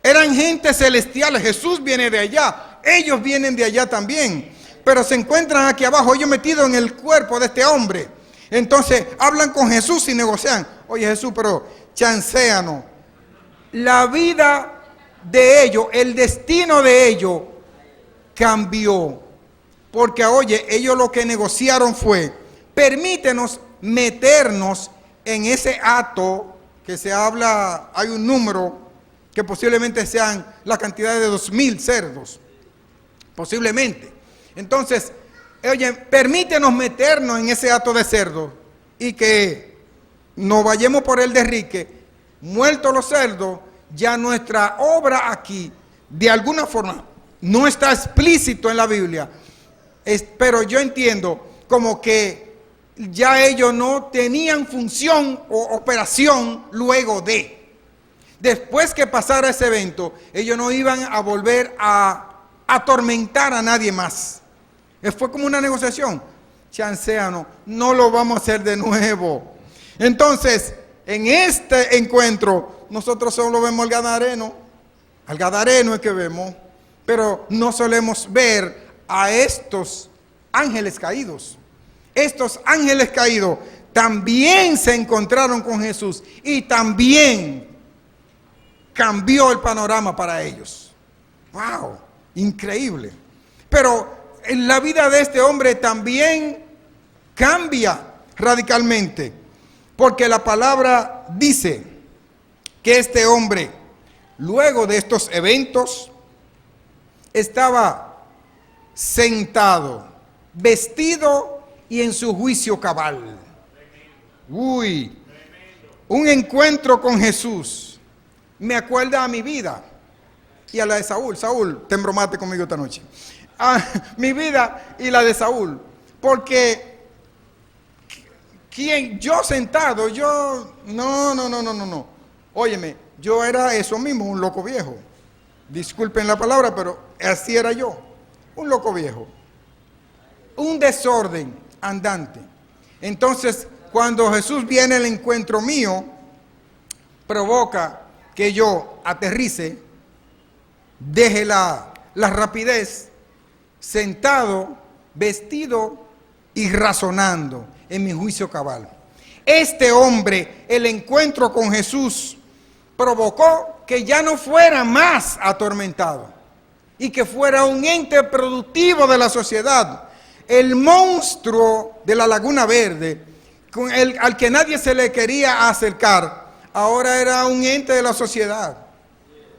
Eran gente celestial. Jesús viene de allá, ellos vienen de allá también, pero se encuentran aquí abajo, ellos metidos en el cuerpo de este hombre. Entonces hablan con Jesús y negocian. Oye Jesús, pero chancéanos. La vida de ellos, el destino de ellos cambió. Porque oye, ellos lo que negociaron fue, permítenos meternos en ese acto que se habla, hay un número que posiblemente sean la cantidad de 2,000 cerdos, posiblemente. Entonces, oye, permítenos meternos en ese acto de cerdo y que nos vayamos por el derrique, muertos los cerdos, ya nuestra obra aquí, de alguna forma, no está explícito en la Biblia, pero yo entiendo como que ya ellos no tenían función o operación luego de. Después que pasara ese evento, ellos no iban a volver a atormentar a nadie más. Fue como una negociación. Chancéanos, no lo vamos a hacer de nuevo. Entonces, en este encuentro, nosotros solo vemos al Gadareno es que vemos, pero no solemos ver a estos ángeles caídos. Estos ángeles caídos también se encontraron con Jesús y también cambió el panorama para ellos. ¡Wow! Increíble. Pero en la vida de este hombre también cambia radicalmente, porque la palabra dice que este hombre, luego de estos eventos, estaba sentado, vestido y en su juicio cabal. Uy, un encuentro con Jesús me acuerda a mi vida y a la de Saúl. Saúl, te embromaste conmigo esta noche. A mi vida y la de Saúl, porque yo sentado, no. Óyeme, yo era eso mismo, un loco viejo. Disculpen la palabra, pero así era yo, un loco viejo, un desorden andante. Entonces, cuando Jesús viene al encuentro mío, provoca que yo aterrice, deje la rapidez, sentado, vestido y razonando en mi juicio cabal. Este hombre, el encuentro con Jesús, provocó que ya no fuera más atormentado y que fuera un ente productivo de la sociedad. El monstruo de la Laguna Verde, al que nadie se le quería acercar, ahora era un ente de la sociedad.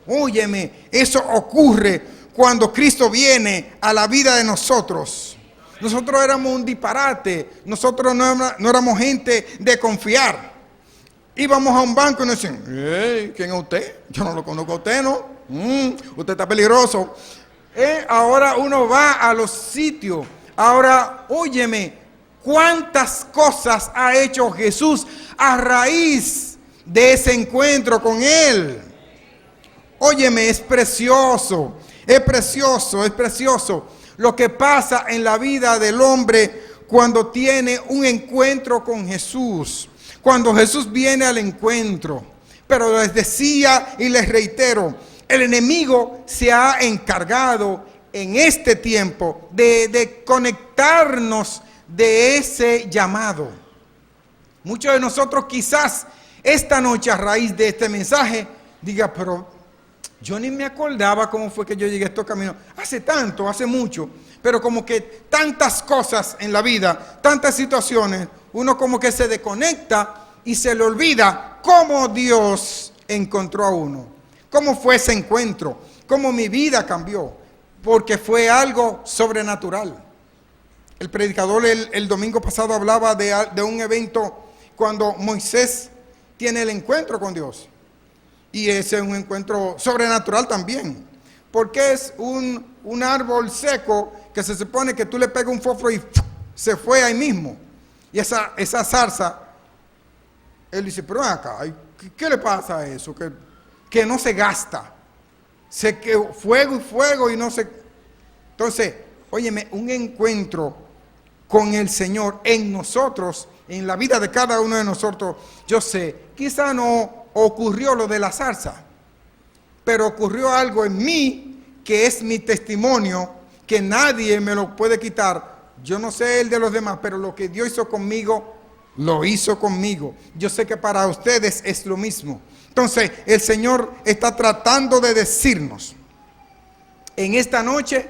Óyeme, eso ocurre cuando Cristo viene a la vida de nosotros. Nosotros éramos un disparate, nosotros no éramos gente de confiar. Íbamos a un banco y nos decían, ¿quién es usted? Yo no lo conozco a usted, ¿no? Usted está peligroso. Ahora uno va a los sitios. Ahora, óyeme, ¿cuántas cosas ha hecho Jesús a raíz de ese encuentro con Él? Óyeme, es precioso lo que pasa en la vida del hombre cuando tiene un encuentro con Jesús. Cuando Jesús viene al encuentro. Pero les decía y les reitero, el enemigo se ha encargado en este tiempo de conectarnos de ese llamado. Muchos de nosotros quizás esta noche a raíz de este mensaje diga, pero yo ni me acordaba cómo fue que yo llegué a estos caminos. Hace mucho, pero como que tantas cosas en la vida, tantas situaciones, uno como que se desconecta y se le olvida cómo Dios encontró a uno, cómo fue ese encuentro, cómo mi vida cambió, porque fue algo sobrenatural. El predicador el domingo pasado hablaba de un evento cuando Moisés tiene el encuentro con Dios. Y ese es un encuentro sobrenatural también, porque es un árbol seco que se supone que tú le pegas un fósforo y se fue ahí mismo. Y esa zarza, él dice, pero acá, ¿qué le pasa a eso? Que no se gasta. Fuego y no se... Entonces, óyeme, un encuentro con el Señor en nosotros, en la vida de cada uno de nosotros, yo sé, quizá no ocurrió lo de la zarza, pero ocurrió algo en mí que es mi testimonio, que nadie me lo puede quitar. Yo no sé el de los demás, pero lo que Dios hizo conmigo, lo hizo conmigo. Yo sé que para ustedes es lo mismo. Entonces, el Señor está tratando de decirnos en esta noche,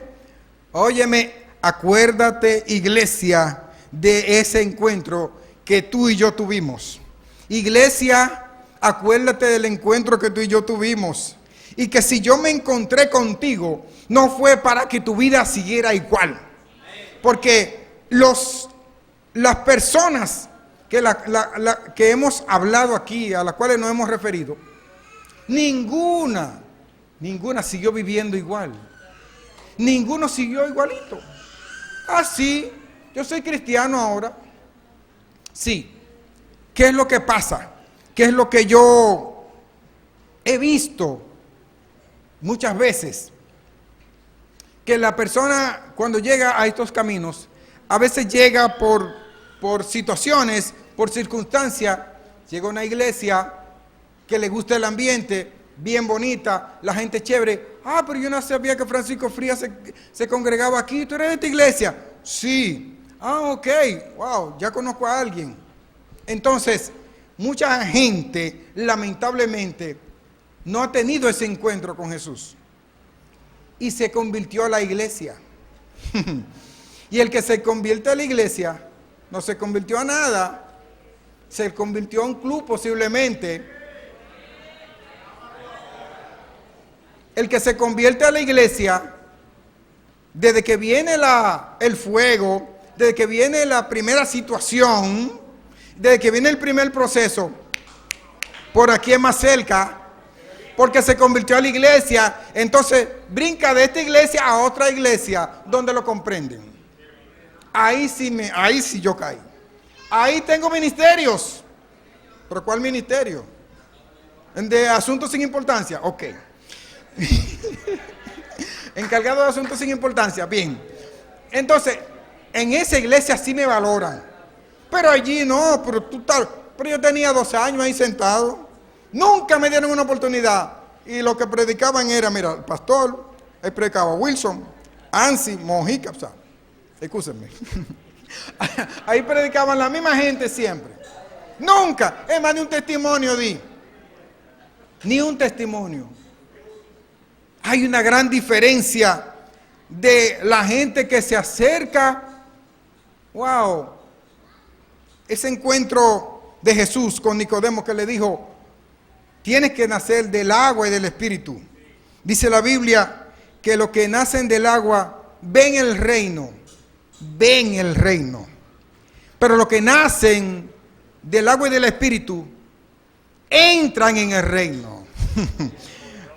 óyeme, acuérdate, iglesia, de ese encuentro que tú y yo tuvimos. Iglesia, acuérdate del encuentro que tú y yo tuvimos. Y que si yo me encontré contigo, no fue para que tu vida siguiera igual. Porque las personas que hemos hablado aquí, a las cuales nos hemos referido, ninguna siguió viviendo igual. Ninguno siguió igualito. Sí, yo soy cristiano ahora. Sí. ¿Qué es lo que pasa? ¿Qué es lo que yo he visto muchas veces? Que la persona cuando llega a estos caminos, a veces llega por situaciones, por circunstancias, llega a una iglesia que le gusta el ambiente, bien bonita, la gente chévere. Pero yo no sabía que Francisco Frías se congregaba aquí. ¿Tú eres de esta iglesia? Sí. Ok, wow, ya conozco a alguien. Entonces, mucha gente, lamentablemente, no ha tenido ese encuentro con Jesús. y se convirtió a la iglesia. Y el que se convierte a la iglesia no se convirtió a nada, se convirtió a un club posiblemente. El que se convierte a la iglesia, desde que viene el fuego, desde que viene la primera situación, desde que viene el primer proceso, por aquí es más cerca, porque se convirtió a la iglesia, entonces brinca de esta iglesia a otra iglesia donde lo comprenden. Ahí sí yo caí. Ahí tengo ministerios. ¿Pero cuál ministerio? ¿De asuntos sin importancia? Ok. Encargado de asuntos sin importancia. Bien. Entonces, en esa iglesia sí me valoran. Pero allí no, pero yo tenía 12 años ahí sentado. Nunca me dieron una oportunidad. Y lo que predicaban era, mira, el pastor, ahí predicaba Wilson, Ansi, Mojica, o sea, excúsenme. Ahí predicaban la misma gente siempre. Nunca, es más, ni un testimonio di. Ni un testimonio. Hay una gran diferencia de la gente que se acerca. Wow. Ese encuentro de Jesús con Nicodemo que le dijo, tienes que nacer del agua y del espíritu. Dice la Biblia que los que nacen del agua ven el reino. Ven el reino. Pero los que nacen del agua y del espíritu entran en el reino.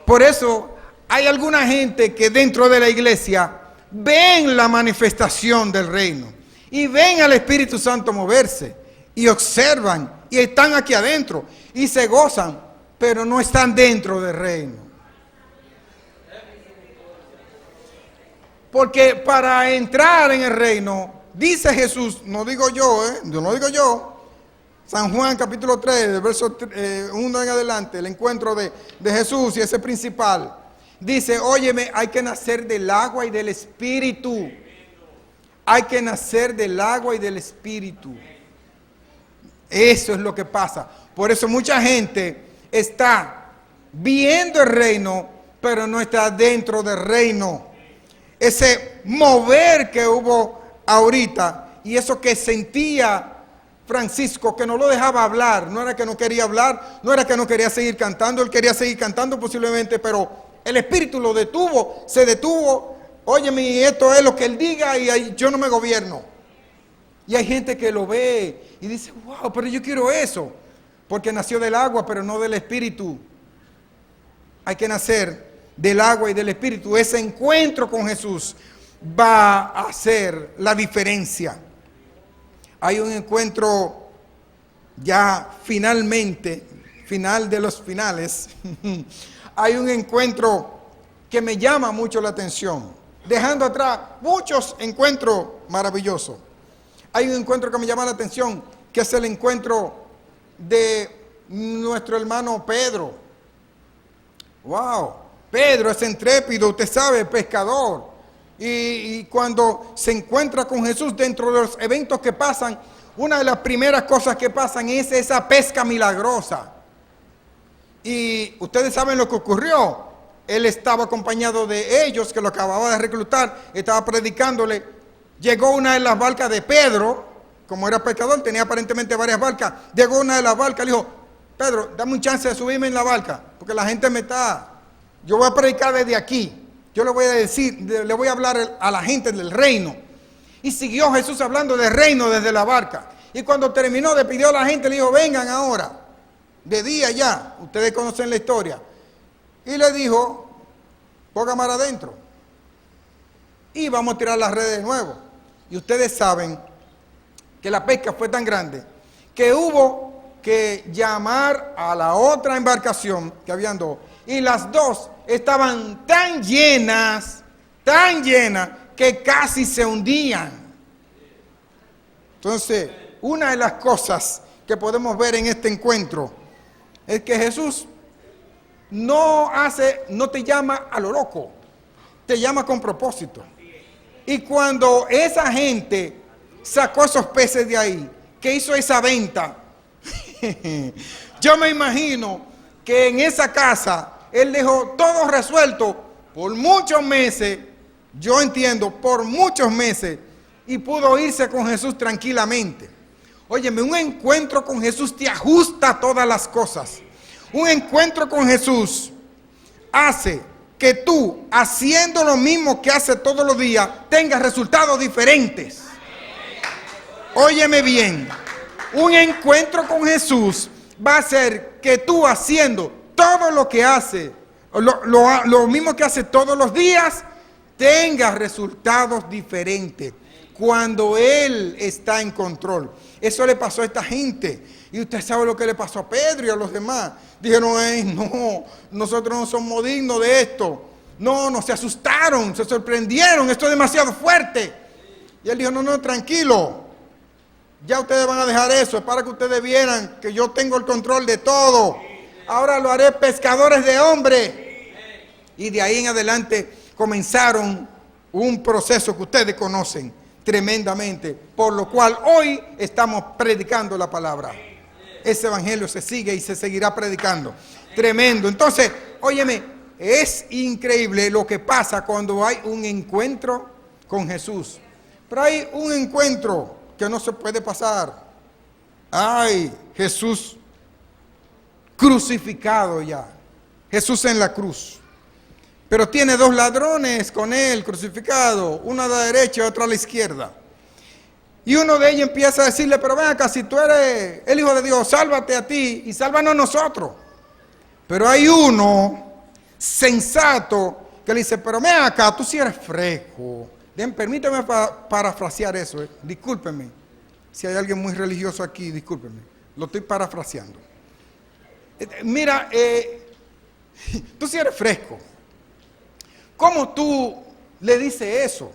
Por eso hay alguna gente que dentro de la iglesia ven la manifestación del reino y ven al Espíritu Santo moverse y observan y están aquí adentro y se gozan, pero no están dentro del reino. Porque para entrar en el reino, dice Jesús, no digo yo, no digo yo, San Juan capítulo 3, del verso 1 en adelante, el encuentro de Jesús y ese principal, dice, óyeme, hay que nacer del agua y del espíritu. Hay que nacer del agua y del espíritu. Eso es lo que pasa. Por eso mucha gente está viendo el reino, pero no está dentro del reino. Ese mover que hubo ahorita y eso que sentía Francisco, que no lo dejaba hablar, no era que no quería hablar, no era que no quería seguir cantando, él quería seguir cantando posiblemente, pero el espíritu lo detuvo, se detuvo. Óyeme, esto es lo que él diga y ahí yo no me gobierno. Y hay gente que lo ve y dice, wow, pero yo quiero eso, porque nació del agua, pero no del espíritu. Hay que nacer del agua y del espíritu. Ese encuentro con Jesús va a hacer la diferencia. Hay un encuentro ya finalmente, final de los finales. Hay un encuentro que me llama mucho la atención, dejando atrás muchos encuentros maravillosos. Hay un encuentro que me llama la atención, que es el encuentro de nuestro hermano Pedro. Wow, Pedro es intrépido, usted sabe, pescador. Y cuando se encuentra con Jesús dentro de los eventos que pasan, una de las primeras cosas que pasan es esa pesca milagrosa. Y ustedes saben lo que ocurrió. Él estaba acompañado de ellos, que lo acababa de reclutar, estaba predicándole. Llegó una de las barcas de Pedro, como era pescador, tenía aparentemente varias barcas. Llegó una de las barcas, le dijo, Pedro, dame un chance de subirme en la barca, porque la gente yo voy a predicar desde aquí. Yo le voy a decir, le voy a hablar a la gente del reino. Y siguió Jesús hablando del reino desde la barca. Y cuando terminó, despidió a la gente, le dijo, vengan ahora, de día ya. Ustedes conocen la historia. Y le dijo, ponga mar adentro. Y vamos a tirar las redes de nuevo. Y ustedes saben que la pesca fue tan grande que hubo que llamar a la otra embarcación, que habían dos. Y las dos estaban tan llenas, que casi se hundían. Entonces, una de las cosas que podemos ver en este encuentro es que Jesús no te llama a lo loco, te llama con propósito. Y cuando esa gente sacó esos peces de ahí, que hizo esa venta, yo me imagino que en esa casa él dejó todo resuelto, por muchos meses, yo entiendo, por muchos meses, y pudo irse con Jesús tranquilamente. Óyeme, un encuentro con Jesús te ajusta todas las cosas. Un encuentro con Jesús hace que tú, haciendo lo mismo que hace todos los días, tengas resultados diferentes. Óyeme bien, un encuentro con Jesús va a hacer que tú, haciendo todo lo que hace, lo mismo que hace todos los días, tengas resultados diferentes cuando Él está en control. Eso le pasó a esta gente. Y usted sabe lo que le pasó a Pedro y a los demás. Dijeron, no, nosotros no somos dignos de esto. No, se asustaron, se sorprendieron, esto es demasiado fuerte. Y él dijo, no, tranquilo. Ya ustedes van a dejar eso, es para que ustedes vieran que yo tengo el control de todo. Ahora lo haré pescadores de hombres. Y de ahí en adelante comenzaron un proceso que ustedes conocen tremendamente, por lo cual hoy estamos predicando la palabra. Ese evangelio se sigue y se seguirá predicando. Tremendo. Entonces, óyeme, es increíble lo que pasa cuando hay un encuentro con Jesús. Pero hay un encuentro que no se puede pasar. Ay, Jesús crucificado ya. Jesús en la cruz. Pero tiene dos ladrones con él crucificado, uno a la derecha y otro a la izquierda. Y uno de ellos empieza a decirle, pero ven acá, si tú eres el Hijo de Dios, sálvate a ti y sálvanos a nosotros. Pero hay uno sensato que le dice, pero ven acá, tú sí eres fresco. Permítame parafrasear eso, discúlpenme. Si hay alguien muy religioso aquí, discúlpenme. Lo estoy parafraseando. Mira, tú sí eres fresco. ¿Cómo tú le dices eso?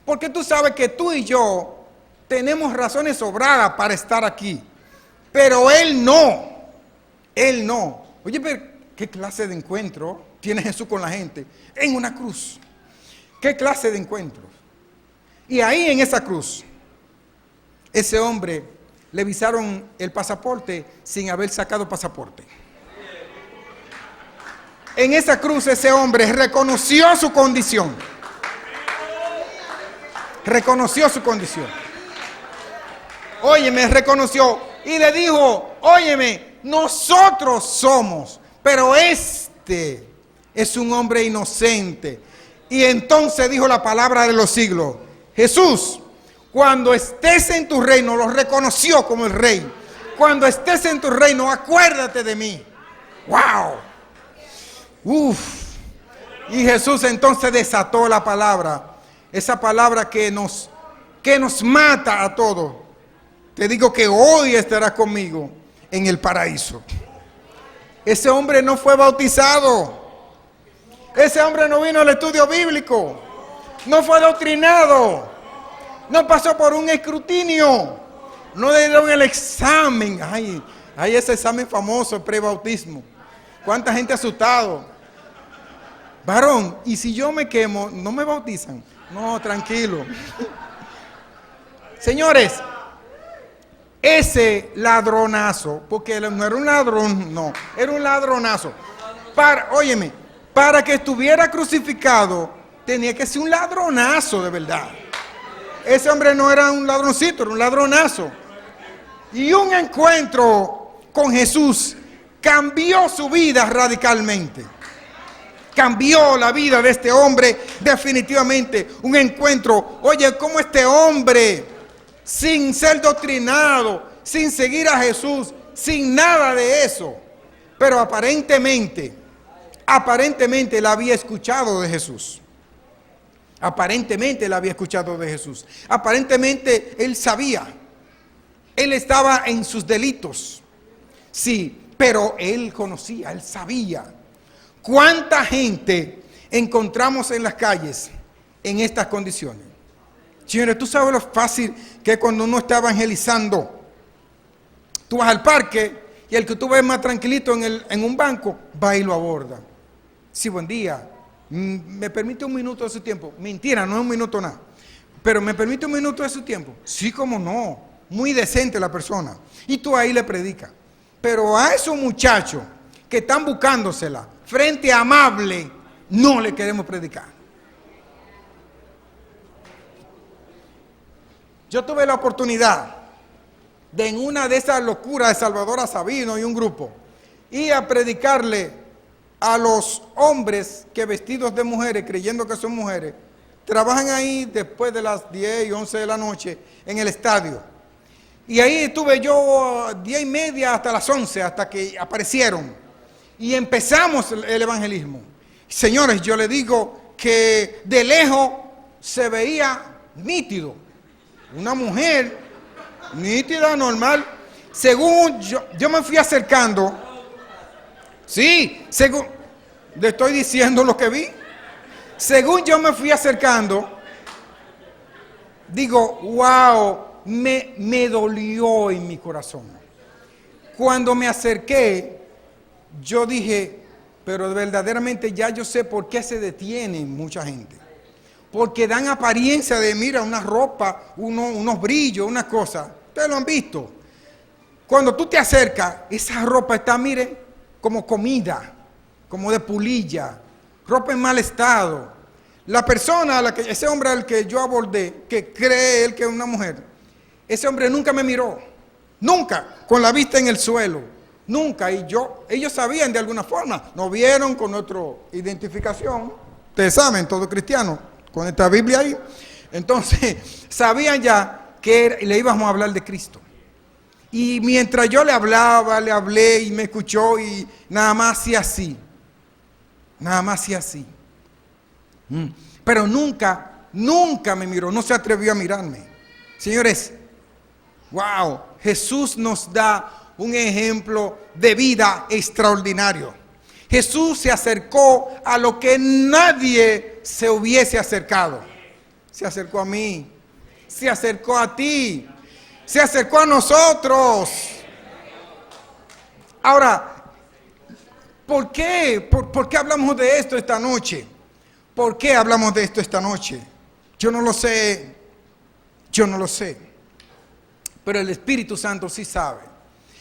Porque tú sabes que tú y yo tenemos razones sobradas para estar aquí. Pero él no. Él no. Oye, pero ¿qué clase de encuentro tiene Jesús con la gente? En una cruz. ¿Qué clase de encuentros? Y ahí en esa cruz, ese hombre le visaron el pasaporte sin haber sacado pasaporte. En esa cruz ese hombre reconoció su condición. Reconoció su condición. Óyeme, reconoció y le dijo, óyeme, nosotros somos, pero este es un hombre inocente. Y entonces dijo la palabra de los siglos, Jesús, cuando estés en tu reino, lo reconoció como el rey. Cuando estés en tu reino, acuérdate de mí. ¡Wow! Y Jesús entonces desató la palabra, esa palabra que nos mata a todos. Te digo que hoy estarás conmigo en el paraíso. Ese hombre no fue bautizado. Ese hombre no vino al estudio bíblico. No fue doctrinado. No pasó por un escrutinio. No le dieron el examen. Ay, ese examen famoso, el prebautismo. ¿Cuánta gente asustado? Varón, y si yo me quemo, ¿no me bautizan? No, tranquilo. Señores, ese ladronazo, porque no era un ladrón, no, era un ladronazo. Óyeme, para que estuviera crucificado, tenía que ser un ladronazo de verdad. Ese hombre no era un ladroncito, era un ladronazo. Y un encuentro con Jesús cambió su vida radicalmente. Cambió la vida de este hombre definitivamente. Un encuentro, oye, cómo este hombre, sin ser doctrinado, sin seguir a Jesús, sin nada de eso, pero aparentemente él había escuchado de Jesús. Aparentemente él había escuchado de Jesús. Aparentemente él sabía. Él estaba en sus delitos. Sí, pero él conocía, él sabía. ¿Cuánta gente encontramos en las calles en estas condiciones? Señores, tú sabes lo fácil que es cuando uno está evangelizando. Tú vas al parque y el que tú ves más tranquilito en un banco, va y lo aborda. Sí, buen día. ¿Me permite un minuto de su tiempo? Mentira, no es un minuto nada. Pero ¿me permite un minuto de su tiempo? Sí, cómo no. Muy decente la persona. Y tú ahí le predicas. Pero a esos muchachos que están buscándosela, frente amable, no le queremos predicar. Yo tuve la oportunidad de, en una de esas locuras de Salvador Sabino y un grupo, ir a predicarle a los hombres que vestidos de mujeres, creyendo que son mujeres, trabajan ahí después de las 10 y 11 de la noche en el estadio. Y ahí estuve yo 10:30 hasta las 11, hasta que aparecieron. Y empezamos el evangelismo. Señores, yo le digo que de lejos se veía nítido. Una mujer nítida, normal. Según yo me fui acercando. Sí, según, le estoy diciendo lo que vi. Según yo me fui acercando, digo, wow, me dolió en mi corazón. Cuando me acerqué, yo dije, pero verdaderamente ya yo sé por qué se detiene mucha gente. Porque dan apariencia de, mira, una ropa, unos brillos, una cosa. Ustedes lo han visto. Cuando tú te acercas, esa ropa está, mire, como comida, como de pulilla, ropa en mal estado. La persona, ese hombre al que yo abordé, que cree él que es una mujer, ese hombre nunca me miró, nunca, con la vista en el suelo, nunca. Y ellos sabían de alguna forma, nos vieron con nuestra identificación, ustedes saben, todo cristiano, con esta Biblia ahí. Entonces, sabían ya que le íbamos a hablar de Cristo. Y mientras yo le hablaba, le hablé y me escuchó y nada más hacía así. Nada más hacía así. Pero nunca me miró, no se atrevió a mirarme. Señores, wow, Jesús nos da un ejemplo de vida extraordinario. Jesús se acercó a lo que nadie se hubiese acercado. Se acercó a mí, se acercó a ti, se acercó a nosotros. Ahora, ¿por qué? ¿Por qué hablamos de esto esta noche? ¿Por qué hablamos de esto esta noche? Yo no lo sé, pero el Espíritu Santo sí sabe.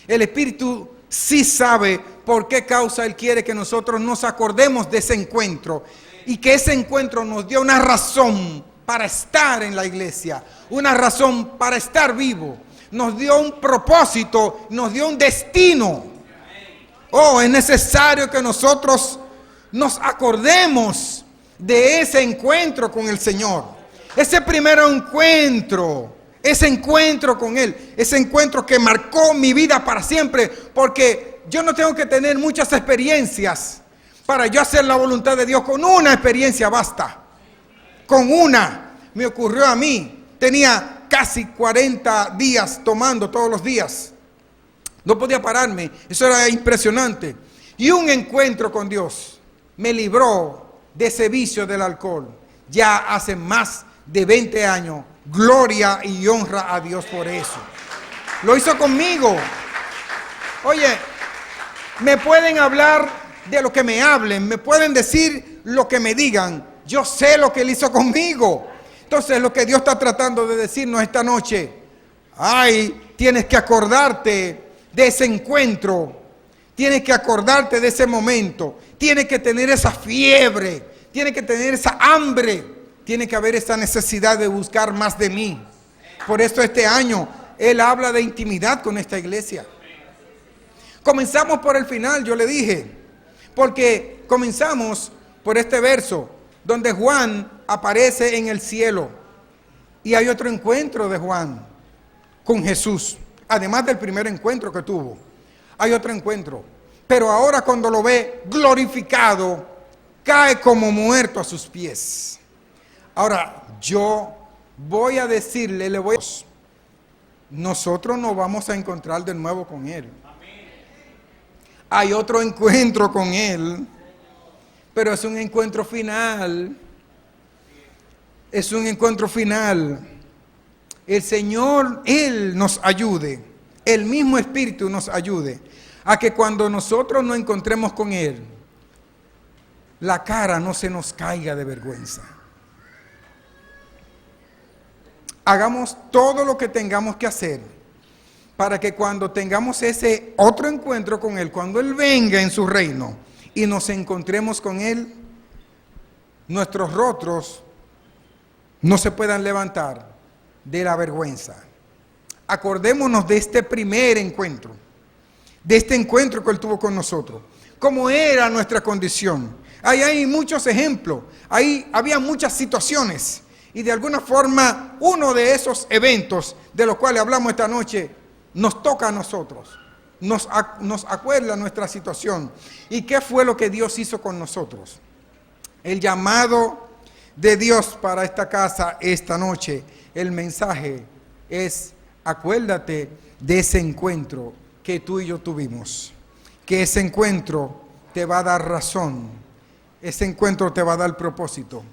El Espíritu sí sabe por qué causa Él quiere que nosotros nos acordemos de ese encuentro y que ese encuentro nos dio una razón para estar en la iglesia, una razón para estar vivo, nos dio un propósito, nos dio un destino. Oh, es necesario que nosotros nos acordemos de ese encuentro con el Señor, ese primer encuentro, ese encuentro con Él, ese encuentro que marcó mi vida para siempre, porque yo no tengo que tener muchas experiencias para yo hacer la voluntad de Dios. Con una experiencia basta. Con una me ocurrió a mí. Tenía casi 40 días tomando todos los días. No podía pararme. Eso era impresionante. Y un encuentro con Dios me libró de ese vicio del alcohol. Ya hace más de 20 años. Gloria y honra a Dios por eso. Lo hizo conmigo. Oye, me pueden hablar de lo que me hablen, me pueden decir lo que me digan. Yo sé lo que Él hizo conmigo. Entonces, lo que Dios está tratando de decirnos esta noche, ay, tienes que acordarte de ese encuentro, tienes que acordarte de ese momento, tienes que tener esa fiebre, tienes que tener esa hambre, tiene que haber esa necesidad de buscar más de mí. Por eso este año Él habla de intimidad con esta iglesia. Comenzamos por el final, yo le dije, porque comenzamos por este verso, donde Juan aparece en el cielo. Y hay otro encuentro de Juan con Jesús, además del primer encuentro que tuvo. Hay otro encuentro, pero ahora cuando lo ve glorificado, cae como muerto a sus pies. Ahora, yo voy a decirle, nosotros nos vamos a encontrar de nuevo con Él. Hay otro encuentro con Él, pero es un encuentro final. Es un encuentro final. El Señor, Él nos ayude, el mismo Espíritu nos ayude a que cuando nosotros nos encontremos con Él, la cara no se nos caiga de vergüenza. Hagamos todo lo que tengamos que hacer para que cuando tengamos ese otro encuentro con Él, cuando Él venga en su reino y nos encontremos con Él, nuestros rostros no se puedan levantar de la vergüenza. Acordémonos de este primer encuentro, de este encuentro que Él tuvo con nosotros, cómo era nuestra condición. Ahí hay muchos ejemplos, ahí había muchas situaciones, y de alguna forma uno de esos eventos de los cuales hablamos esta noche nos toca a nosotros, nos acuerda nuestra situación. ¿Y qué fue lo que Dios hizo con nosotros? El llamado de Dios para esta casa esta noche, el mensaje es: acuérdate de ese encuentro que tú y yo tuvimos, que ese encuentro te va a dar razón, ese encuentro te va a dar propósito,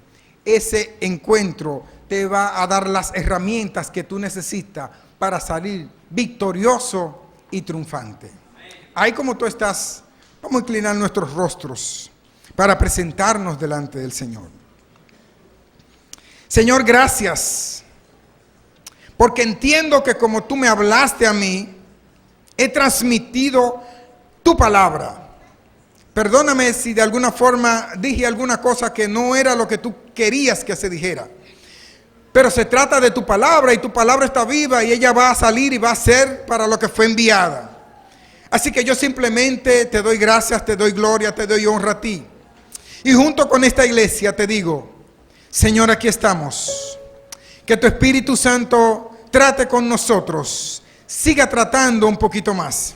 ese encuentro te va a dar las herramientas que tú necesitas para salir victorioso y triunfante. Ahí como tú estás, vamos a inclinar nuestros rostros para presentarnos delante del Señor. Señor, gracias, porque entiendo que como tú me hablaste a mí, he transmitido tu palabra. Perdóname si de alguna forma dije alguna cosa que no era lo que tú querías que se dijera. Pero se trata de tu palabra, y tu palabra está viva, y ella va a salir y va a ser para lo que fue enviada. Así que yo simplemente te doy gracias, te doy gloria, te doy honra a ti. Y junto con esta iglesia te digo: Señor, aquí estamos. Que tu Espíritu Santo trate con nosotros, siga tratando un poquito más,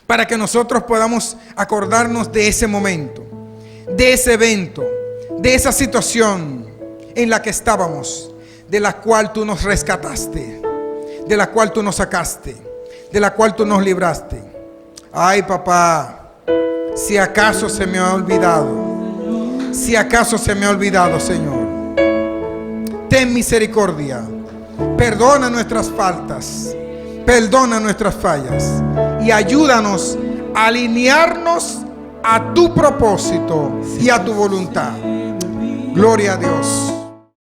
para que nosotros podamos acordarnos de ese momento, de ese evento, de esa situación en la que estábamos, de la cual tú nos rescataste, de la cual tú nos sacaste, de la cual tú nos libraste. Ay, papá, si acaso se me ha olvidado, Señor, ten misericordia, perdona nuestras faltas, perdona nuestras fallas, y ayúdanos a alinearnos a tu propósito y a tu voluntad. Gloria a Dios.